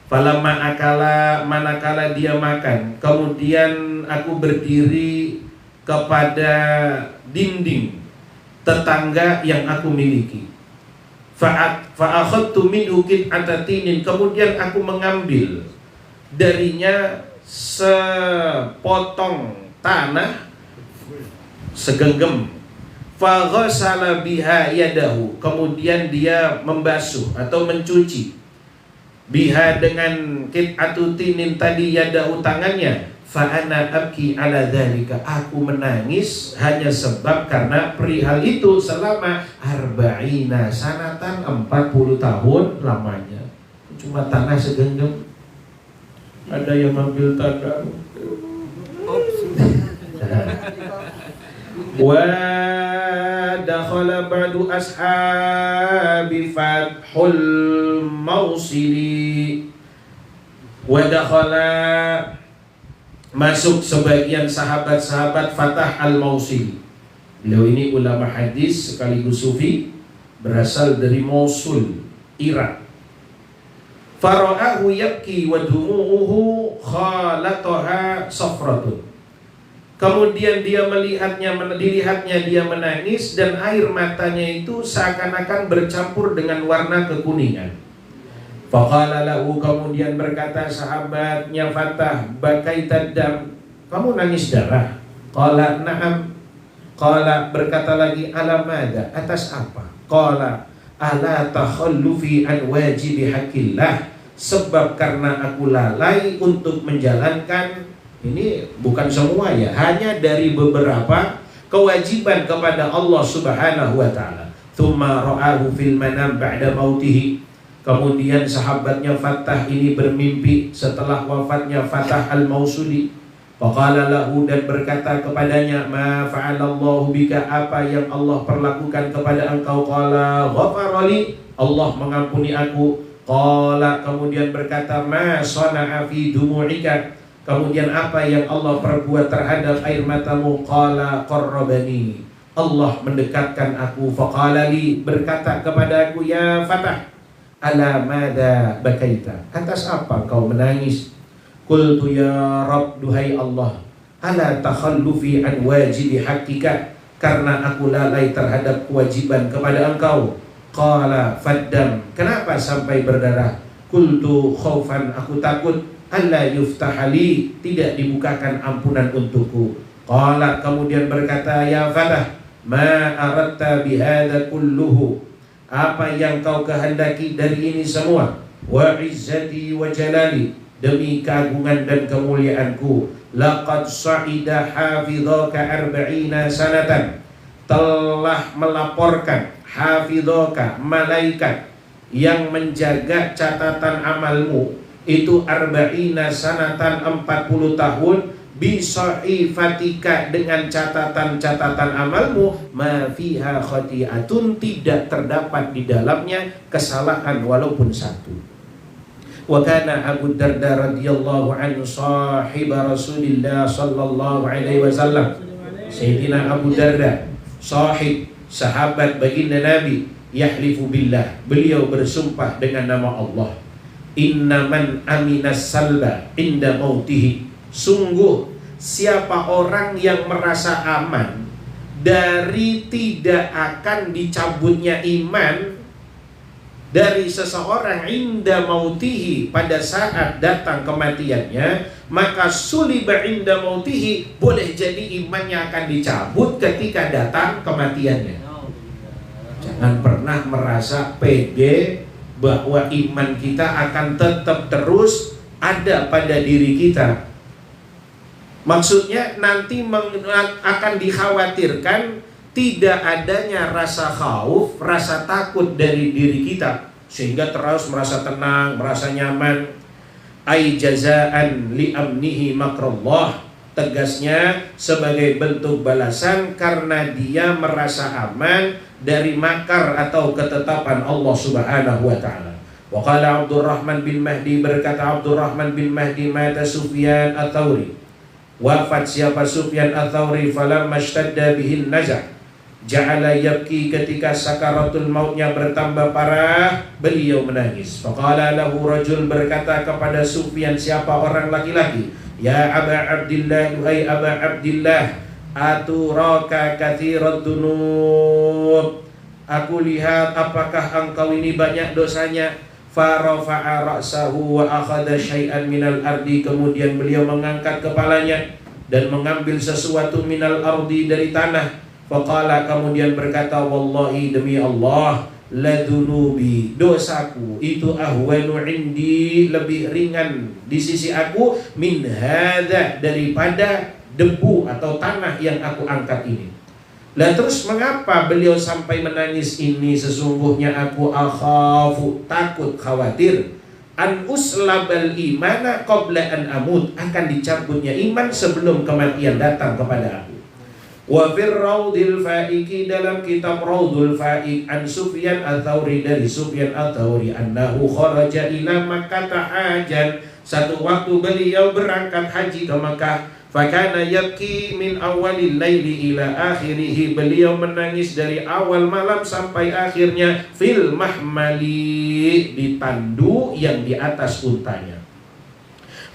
Falamma akala, manakala dia makan, kemudian aku berdiri kepada dinding tetangga yang aku miliki. Fa'akhadtu minhu qit'ata tinin, kemudian aku mengambil darinya sepotong tanah, segenggam. Faghasala biha yadahu, kemudian dia membasuh atau mencuci biha dengan qit'atu tinin tadi, yadahu, tangannya. Fa ana abki ala dzalika, aku menangis hanya sebab karena perihal itu selama arba'ina sanatan, 40 tahun lamanya. Cuma tanah segenggam. Ada yang ambil tanah. Wa dakhala ba'du ashabi fathul mausili, wa dakhala, masuk sebagian sahabat-sahabat Fatah al-Mausili. Beliau ini ulama hadis sekaligus sufi, berasal dari Mosul, Irak. Fara'ahu yabki wa dumu'uhu khalataha safratun. Kemudian dia dilihatnya dia menangis dan air matanya itu seakan-akan bercampur dengan warna kekuningan. Faqala lahu, kemudian berkata sahabatnya Fatah, bakaita dam, kamu nangis darah? Qala na'am. Qala, berkata lagi, ala madza, atas apa? Qala ala takhallufi an wajibi haqqillah, sebab karena aku lalai untuk menjalankan, ini bukan semua ya, hanya dari beberapa kewajiban kepada Allah Subhanahu wa taala. Tsumma ra'ahu fil manam ba'da mautihi, kemudian sahabatnya Fatah ini bermimpi setelah wafatnya Fatah al-Mausuli. Faqala lahu, dan berkata kepadanya, ma fa'alallahu bika, apa yang Allah perlakukan kepada engkau? Qala ghafarali, Allah mengampuni aku. Qala, kemudian berkata, ma sana'a fi dumu'ika, kemudian apa yang Allah perbuat terhadap air matamu? Qala qarrabani, Allah mendekatkan aku. Faqala li, berkata kepada aku, ya Fatah, ala mada bakaita, atas apa kau menangis? Qultu ya Rabb, duhai Allah, ala takhallufi an wajibi haqqika, karena aku lalai terhadap kewajiban kepada engkau. Qala faddam, kenapa sampai berdarah? Qultu khaufan, aku takut alla yuftahali, tidak dibukakan ampunan untukku. Qala, kemudian berkata, ya Fatah, ma aradta bihadza kulluhu, apa yang kau kehendaki dari ini semua? Wa izzati wa jalali, demi keagungan dan kemuliaanku. Laqad sa'ida hafidhaka arba'ina sanatan, telah melaporkan hafidhaka, malaikat yang menjaga catatan amalmu itu arba'ina sanatan, 40 tahun, bisahifatika, dengan catatan-catatan amalmu, ma fiha khati'atun, tidak terdapat di dalamnya kesalahan walaupun satu. Wa kana Abu Darda radhiyallahu anhu sahiba Rasulillah sallallahu alaihi wasallam. Sayyidina Abu Darda, sahib, sahabat baginda Nabi, yahlifu billah, beliau bersumpah dengan nama Allah. Innaman aminas salba inda mautihi, sungguh siapa orang yang merasa aman dari tidak akan dicabutnya iman dari seseorang inda mautihi, pada saat datang kematiannya, maka suliba inda mautihi, boleh jadi imannya akan dicabut ketika datang kematiannya. Jangan pernah merasa pede bahwa iman kita akan tetap terus ada pada diri kita. Maksudnya nanti akan dikhawatirkan tidak adanya rasa khauf, rasa takut dari diri kita, sehingga terus merasa tenang, merasa nyaman. Ai jazaan li amnihi makrullah, tegasnya sebagai bentuk balasan karena dia merasa aman dari makar atau ketetapan Allah Subhanahu wa taala. Wa qala Abdurrahman bin Mahdi, berkata Abdurrahman bin Mahdi, mata Sufyan ats-Tsauri, wafat siapa? Sufyan ats-Tsauri. Falamma ishtadda bihin najah, ja'ala yabki, ketika sakaratul mautnya bertambah parah, beliau menangis. Faqala lahu rajul, berkata kepada Sufyan, siapa orang laki-laki, ya Aba Abdillah, duhai Aba Abdillah, aturaka katsirat dunub, aku lihat apakah engkau ini banyak dosanya. Farafa'a ra'sahu wa akhadha syai'an minal ardi, kemudian beliau mengangkat kepalanya dan mengambil sesuatu minal ardi, dari tanah. Faqala, kemudian berkata, wallahi, demi Allah, ladunubi, dosaku itu ahwanu indi, lebih ringan di sisi aku, min hadza, daripada debu atau tanah yang aku angkat ini. Lah terus mengapa beliau sampai menangis ini? Sesungguhnya aku akhafu, takut, khawatir, an uslabal imana qabla an amut, akan dicabutnya iman sebelum kematian datang kepada aku. Wa fir raudil faiki, dalam kitab Raudul Faik, an Sufyan ats-Tsauri, dari Sufyan ats-Tsauri, annahu kharaja ila Makkah hajan, satu waktu beliau berangkat haji ke Makkah. Fakana yabki min awalil laili ila akhirih, beliau menangis dari awal malam sampai akhirnya. Fil mahmali, di tandu yang di atas untanya.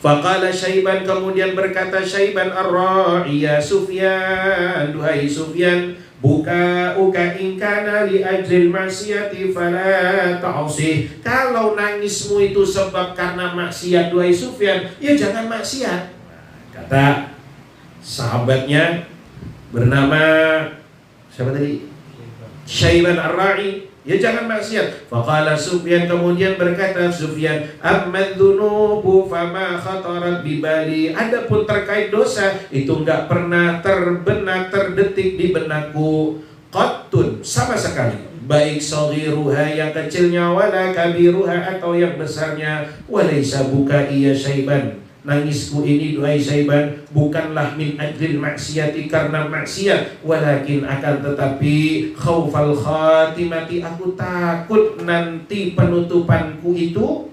Faqala Syaiban, kemudian berkata Syaiban ar-Ra'i, ya Sufyan, duhai Sufyan, bukauka in kana li ajril maksiati fala ta'sih, kalau nangismu itu sebab karena maksiat, duhai Sufyan, ya jangan maksiat. Kata sahabatnya bernama siapa tadi? Syaiban ar-Ra'i, ya jangan maksiat. Faqala Sufyan, kemudian berkata Sufyan, amma dzunubu fama khatarat bibali, adapun terkait dosa itu enggak pernah terbenak, terdetik di benakku. Qattun, sama sekali, baik saghiruha, yang kecilnya, wala kabiruha, atau yang besarnya. Walaysa buka iya Syaiban, Nangisku ini duhai Saiban bukanlah min ajlil maksiati karena maksiat, walakin akan tetapi khaufal khatimati, aku takut nanti penutupanku itu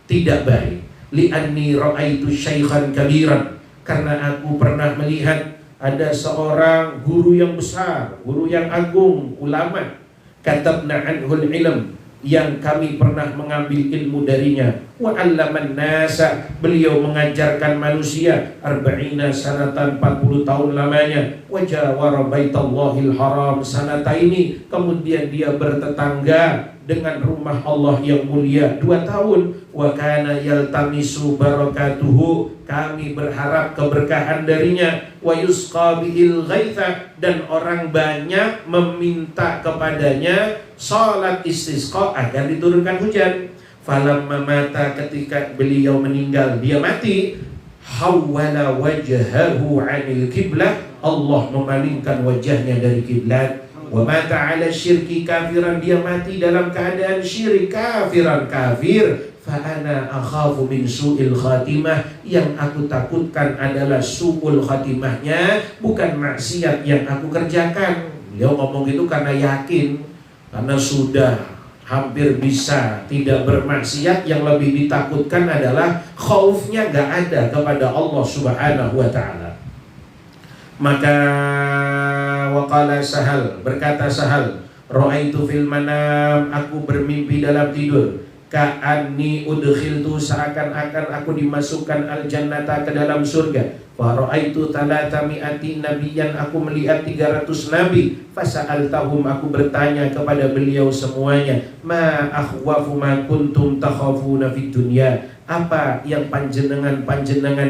tidak baik. Li'anni ra'aitu syaikhan kabiran, karena aku pernah melihat ada seorang guru yang besar, guru yang agung, ulama, katabna anhul ilm, yang kami pernah mengambil ilmu darinya. Wa 'allaman nasa, beliau mengajarkan manusia 40 sanatan, 40 tahun lamanya. Wa jawara baitallahil haram sanataini, kemudian dia bertetangga dengan rumah Allah yang mulia 2 tahun. Wa kana yaltamisu barakatuhu, kami berharap keberkahan darinya. Wa yusqa bihil ghaitha, dan orang banyak meminta kepadanya salat istisqa agar diturunkan hujan. Falamma mata, ketika beliau meninggal, dia mati, hawwala wajhahu 'anil qiblah, Allah memalingkan wajahnya dari kiblat. Wa mata 'ala syirki kafiran, dia mati dalam keadaan syirik, kafiran kafir. Fa ana akhafu min su'il khatimah, yang aku takutkan adalah su'ul khatimahnya, bukan maksiat yang aku kerjakan. Beliau ngomong itu karena yakin, karena sudah hampir bisa tidak bermaksiat. Yang lebih ditakutkan adalah khaufnya gak ada kepada Allah Subhanahu wa ta'ala. Maka waqala Sahal, berkata Sahal, ra'aitu fil manam, aku bermimpi dalam tidur, ka'anni udkhiltu, seakan-akan aku dimasukkan al-jannata, ke dalam surga. Fa ra'aitu 300 nabiyan, aku melihat 300 nabi. Fasa'altahum, aku bertanya kepada beliau semuanya, ma akhwafu ma kuntum takhafuna fid dunya, apa yang panjenengan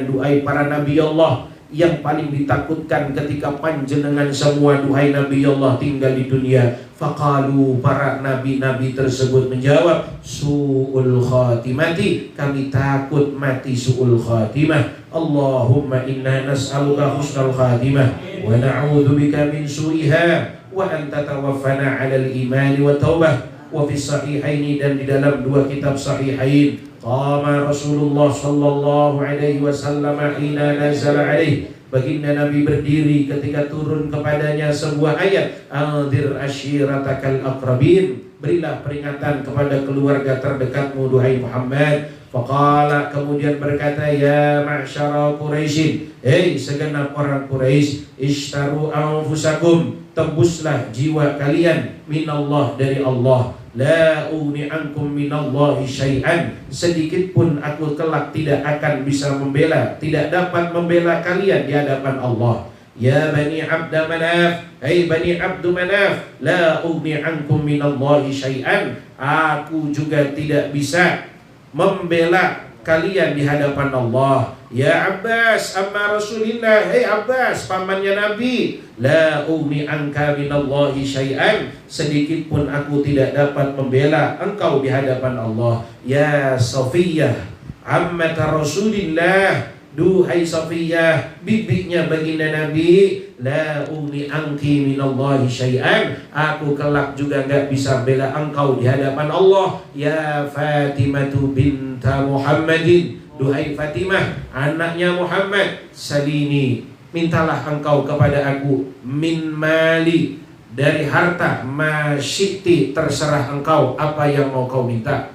duai para nabi Allah yang paling ditakutkan ketika panjenengan semua duhai Nabi Allah tinggal di dunia. Faqalu, para nabi-nabi tersebut menjawab, su'ul khatimati, kami takut mati su'ul khatimah. Allahumma inna nas'aluka husnal khatimah wa na'udzubika min su'iha, wa anta tawaffana 'alal imani wa taubah. Wa fi sahihaini, dan di dalam 2 kitab sahihain, qama Rasulullah sallallahu alaihi wasallam hina nazala alaihi, baginda Nabi berdiri ketika turun kepadanya sebuah ayat, anzir ashiratakal aqrabin, berilah peringatan kepada keluarga terdekatmu duhai Muhammad. Faqala, kemudian berkata, ya ma'syara Quraisyin, hei segenap orang Quraisy, ishtaru anfusakum, tebuslah jiwa kalian, minallah, dari Allah. La ugni ankum minallahi syai'an, sedikit pun aku kelak tidak akan bisa membela, tidak dapat membela kalian di hadapan Allah. Ya bani Abd Manaf, hai bani Abd Manaf, la ugni ankum minallahi syai'an, aku juga tidak bisa membela kalian di hadapan Allah. Ya Abbas amma Rasulillah, hei Abbas pamannya Nabi, la ugni anka minallahi syai'an, sedikit pun aku tidak dapat membela engkau di hadapan Allah. Ya Safiyah ammata Rasulillah, duhai Safiyah bibinya baginda Nabi, la ugni anki minallahi syai'an, aku kelak juga enggak bisa bela engkau di hadapan Allah. Ya Fatimatu binta Muhammadin, duhai Fatimah anaknya Muhammad, salini, mintalah engkau kepada aku, min mali, dari harta, ma syi'ti, terserah engkau apa yang mau kau minta.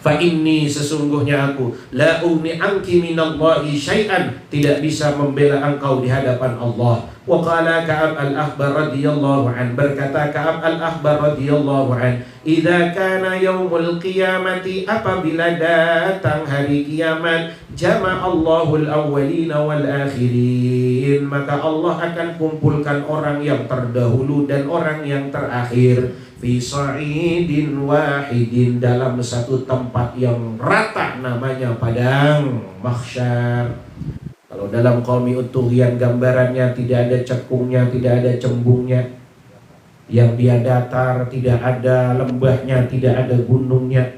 Fa inni, sesungguhnya aku, la ugni anki minallahi syai'an, tidak bisa membela engkau di hadapan Allah. Wa qala Ka'ab al-Akhbar radhiyallahu an, berkata Ka'ab al-Akhbar radhiyallahu an, idza kana yaumul qiyamati, apabila datang hari kiamat, jama'allahu al-awwalina wal akhirin, maka Allah akan kumpulkan orang yang terdahulu dan orang yang terakhir, fi sa'idin wahidin, dalam satu tempat yang rata, namanya padang mahsyar. Kalau dalam qaumi utuhian gambarannya tidak ada cekungnya, tidak ada cembungnya, yang dia datar, tidak ada lembahnya, tidak ada gunungnya,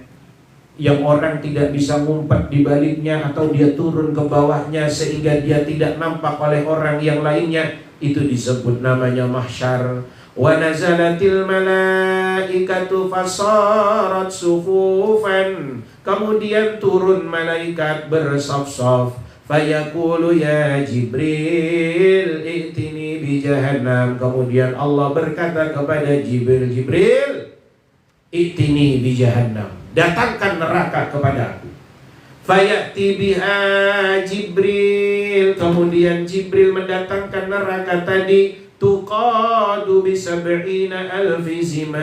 yang orang tidak bisa ngumpet di baliknya atau dia turun ke bawahnya sehingga dia tidak nampak oleh orang yang lainnya, itu disebut namanya mahsyar. Wa nazalatil malaikatu fasarat sufufan, Kemudian turun malaikat bersaf-saf. Fayaqulu ya Jibril i'tini bi jahannam. Kemudian Allah berkata kepada Jibril, Jibril, i'tini bi jahannam, datangkan neraka kepadaku. Fayati biha Jibril. Kemudian Jibril mendatangkan neraka tadi. Tuqadu bi sab'ina alfi zimam.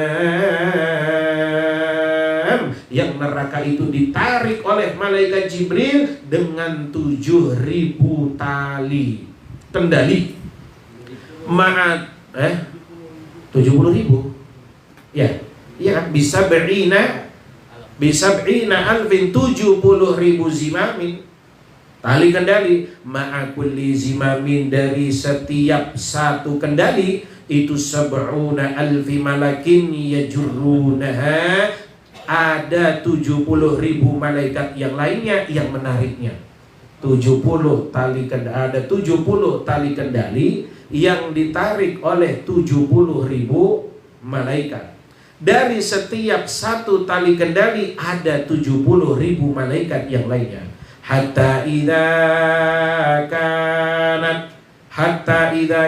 Yang neraka itu ditarik oleh malaikat Jibril dengan 7.000 tali kendali. Ma'at 70.000. Ya, ya bisa berina alfin 70.000 zimamin tali kendali. Ma'akulli zimamin, dari setiap satu kendali itu 70 alfi malakin yajurrunaha, ada 70.000 malaikat yang lainnya yang menariknya. 70 tali kendali, ada 70 tali kendali yang ditarik oleh 70.000 malaikat. Dari setiap satu tali kendali ada 70.000 malaikat yang lainnya. Hatta idza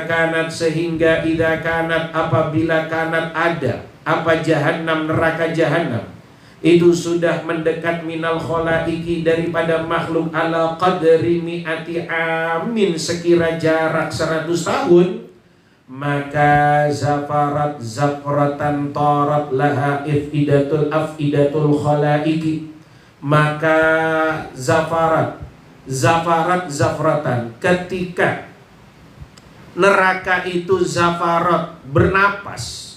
kanat, sehingga idza kanat, apabila kanat ada, apa jahannam, neraka jahannam itu sudah mendekat minal khalaiki, daripada makhluk, ala qadri mi'ati amin, sekira jarak 100 tahun, maka zafarat zafratan tarat laha afidatul khalaiki. Maka zafarat zafratan, ketika neraka itu zafarat, bernapas,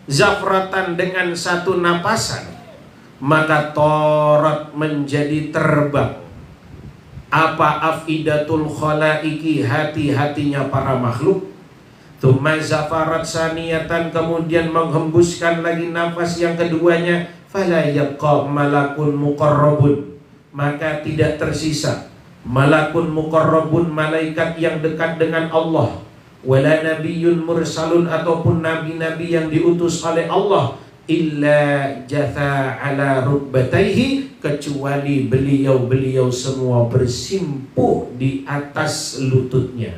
zafratan dengan satu napasan, maka torot, menjadi terbang, apa afidatul khalaiki, hati-hatinya para makhluk. Tsumma zafarat saniyatan, kemudian menghembuskan lagi nafas yang keduanya. Fala yabqa malakun muqarrabun, maka tidak tersisa malakun muqarrabun, malaikat yang dekat dengan Allah, wala nabiyyun mursalun, ataupun nabi-nabi yang diutus oleh Allah, illa jatha ala rukbatayhi, kecuali beliau semua bersimpuh di atas lututnya,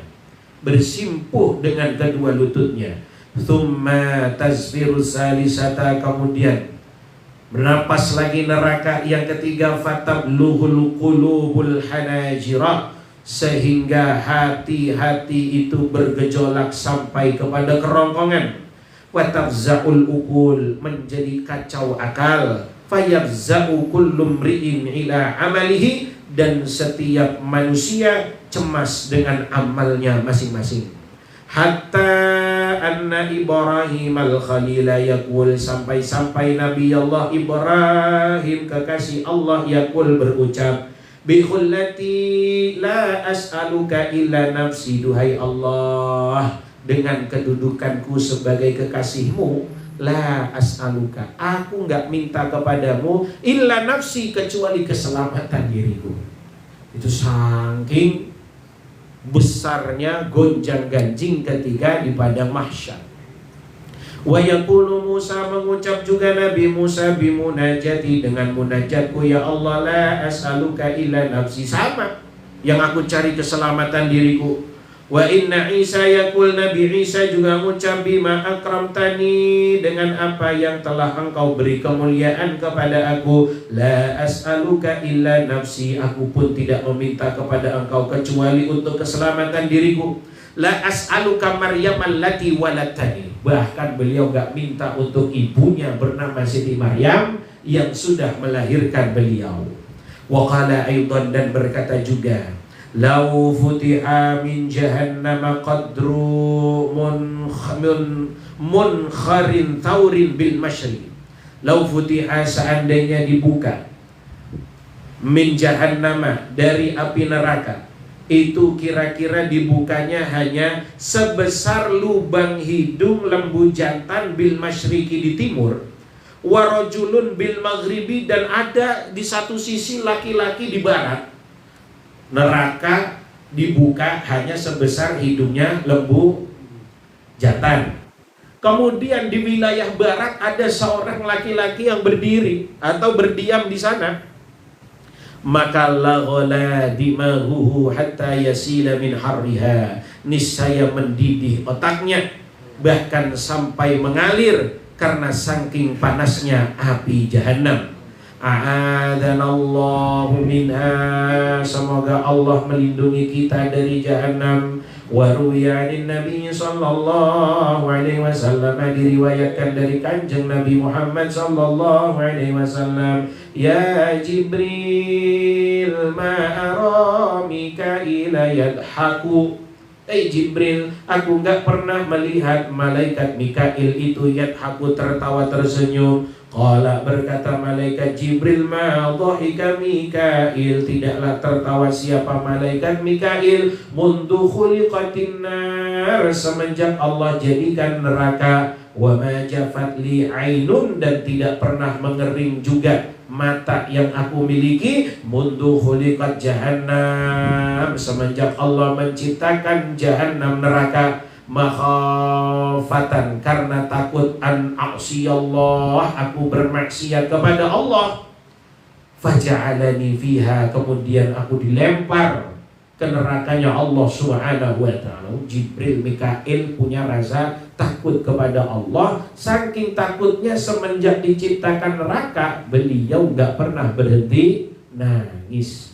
bersimpuh dengan kedua lututnya. Thumma tazfiru salisata, kemudian bernapas lagi neraka yang ketiga. Fatablughul qulubul hanajira, sehingga hati-hati itu bergejolak sampai kepada kerongkongan. Watafza'ul uqul, menjadi kacau akal. Fayafza'u kullu mri'in ila amalihi, dan setiap manusia cemas dengan amalnya masing-masing. Hatta anna Ibrahim al-Khalila yaqul, sampai Nabi Allah Ibrahim, kekasih Allah, yaqul, berucap, bi khullati la as'aluka illa nafsi, duhai Allah, dengan kedudukanku sebagai kekasihmu, la as'aluka, aku enggak minta kepadamu, illa nafsi, kecuali keselamatan diriku. Itu saking besarnya gonjang-ganjing ketika di padang mahsyar. Wa yaqulu Musa, mengucap juga Nabi Musa, bimunajati, dengan munajatku, ya Allah, la as'aluka illa nafsi, sama yang aku cari keselamatan diriku. Wa inna Isa, yaqul, Nabi Isa juga mengucap, bima akramtani, dengan apa yang telah engkau beri kemuliaan kepada aku, la as'aluka illa nafsi, aku pun tidak meminta kepada engkau kecuali untuk keselamatan diriku. La as'aluka Maryam allati waladtani, bahkan beliau gak minta untuk ibunya bernama Siti Maryam yang sudah melahirkan beliau. Wa qala aidan, dan berkata juga, lau futiha min jahannam qadru munkharin thaurin bil masyriq. Lau futiha, seandainya dibuka, min jahannam, dari api neraka, itu kira-kira dibukanya hanya sebesar lubang hidung lembu jantan, bil masyriqi, di timur, warajulun bil maghribi, dan ada di satu sisi laki-laki di barat. Neraka dibuka hanya sebesar hidungnya lembu jantan. Kemudian di wilayah barat ada seorang laki-laki yang berdiri atau berdiam di sana. maka laghala dimaguhu hatta yasila min harriha, niscaya mendidih otaknya bahkan sampai mengalir karena saking panasnya api jahanam. A'adhanallahu minha, semoga Allah melindungi kita dari jahanam. Wa ruwiya anin Nabi sallallahu alaihi wasallam, diriwayatkan dari Kanjeng Nabi Muhammad sallallahu alaihi wasallam, ya Jibril ma ara Mikaila yadhaku. Jibril, aku enggak pernah melihat malaikat Mikail itu yadhaku, tertawa tersenyum. Qala, berkata malaikat Jibril, ma dhahika Mikail, tidaklah tertawa siapa malaikat Mikail, mundu khuliqatin nar, semenjak Allah jadikan neraka. Wa ma jafat li ainun, dan tidak pernah mengering juga mata yang aku miliki, mundu khuliqat jahannam, semenjak Allah menciptakan jahannam neraka. Makhafatan, karena takut an a'siyallah, aku bermaksiat kepada Allah. Faja'alani fiha, kemudian aku dilempar ke nerakanya Allah subhanahu wa ta'ala. Jibril, Mikail punya rasa takut kepada Allah. Saking takutnya semenjak diciptakan neraka, beliau gak pernah berhenti nangis.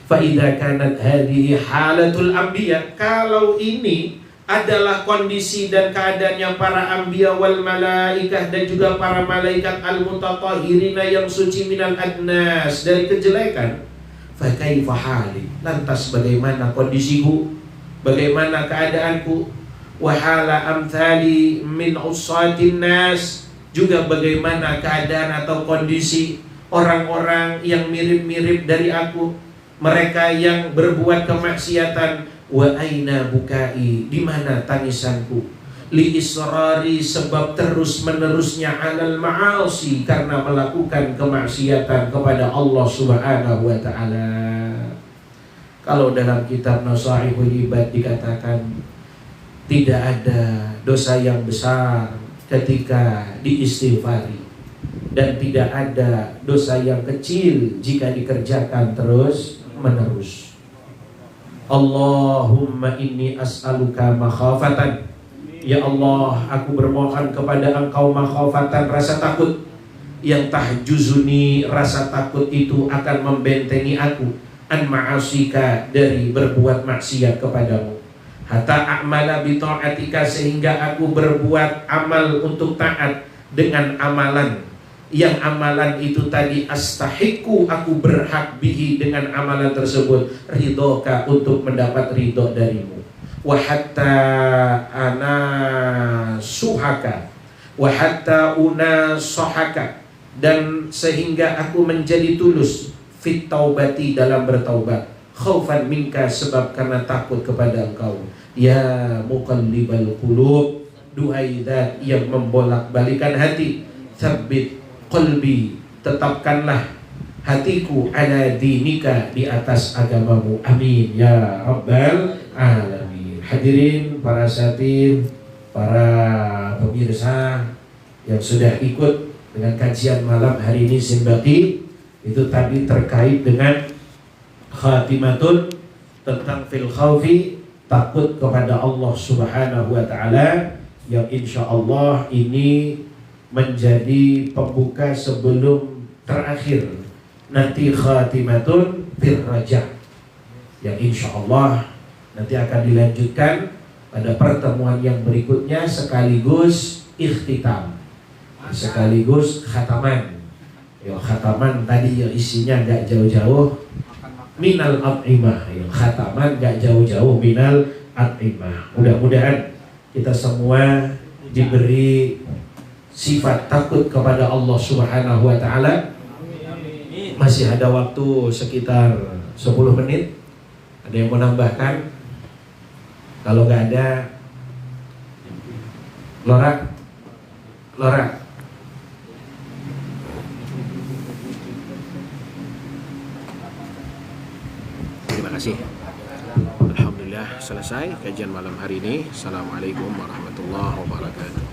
Fa'idha kanat hadihi halatul anbiya, kalau ini adalah kondisi dan keadaannya para anbiya wal malaikah, dan juga para malaikat al-mutatahhirina yang suci minal adnas, dari kejelekan. Fa kaifa hali, lantas bagaimana kondisiku, bagaimana keadaanku. Wa hala amthali min usatin nas, juga bagaimana keadaan atau kondisi orang-orang yang mirip-mirip dari aku, mereka yang berbuat kemaksiatan. Wa aina bukai, di mana tangisanku. Li israri, sebab terus menerusnya alal ma'asi, karena melakukan kemaksiatan kepada Allah subhanahu wa ta'ala. Kalau dalam kitab Nasaihul Ibad dikatakan tidak ada dosa yang besar ketika diistighfari, dan tidak ada dosa yang kecil jika dikerjakan terus menerus. Allahumma inni as'aluka makhafatan, ya Allah, aku bermohon kepada Engkau makhafatan, rasa takut, yang tahjuzuni, rasa takut itu akan membentengi aku, an ma'asika, dari berbuat maksiat kepadamu. Hatta a'mala bi ta'atika, sehingga aku berbuat amal untuk taat dengan amalan yang amalan itu tadi astahiku, aku berhak bihi, dengan amalan tersebut, ridhoka, untuk mendapat ridho darimu. Wa hatta ana suhaka, wa hatta una sohaka, dan sehingga aku menjadi tulus fit taubati, dalam bertaubat. Khaufan minka, sebab karena takut kepada Engkau. Ya muqallibal qulub, duhai zat yang membolak-balikan hati. Tsabbit qalbi, tetapkanlah hatiku, ala dinika, di atas agamamu. Amin ya rabbal alamin. Hadirin para satir, para pemirsa yang sudah ikut dengan kajian malam hari ini Simbaki, itu tadi terkait dengan khatimatun, tentang fil khawfi, takut kepada Allah subhanahu wa ta'ala, yang insya Allah ini menjadi pembuka sebelum terakhir nanti khatimatun fil raja, yang insya Allah nanti akan dilanjutkan pada pertemuan yang berikutnya, sekaligus ikhtitam, sekaligus khataman. Ya, khataman tadi yang isinya gak jauh-jauh minal at'imah, ya, khataman gak jauh-jauh minal at'imah. Mudah-mudahan kita semua diberi sifat takut kepada Allah subhanahu wa ta'ala. Masih ada waktu sekitar 10 menit. Ada yang mau nambahkan? Kalau nggak ada, Lora. Terima kasih. Alhamdulillah selesai kajian malam hari ini. Assalamualaikum warahmatullahi wabarakatuh.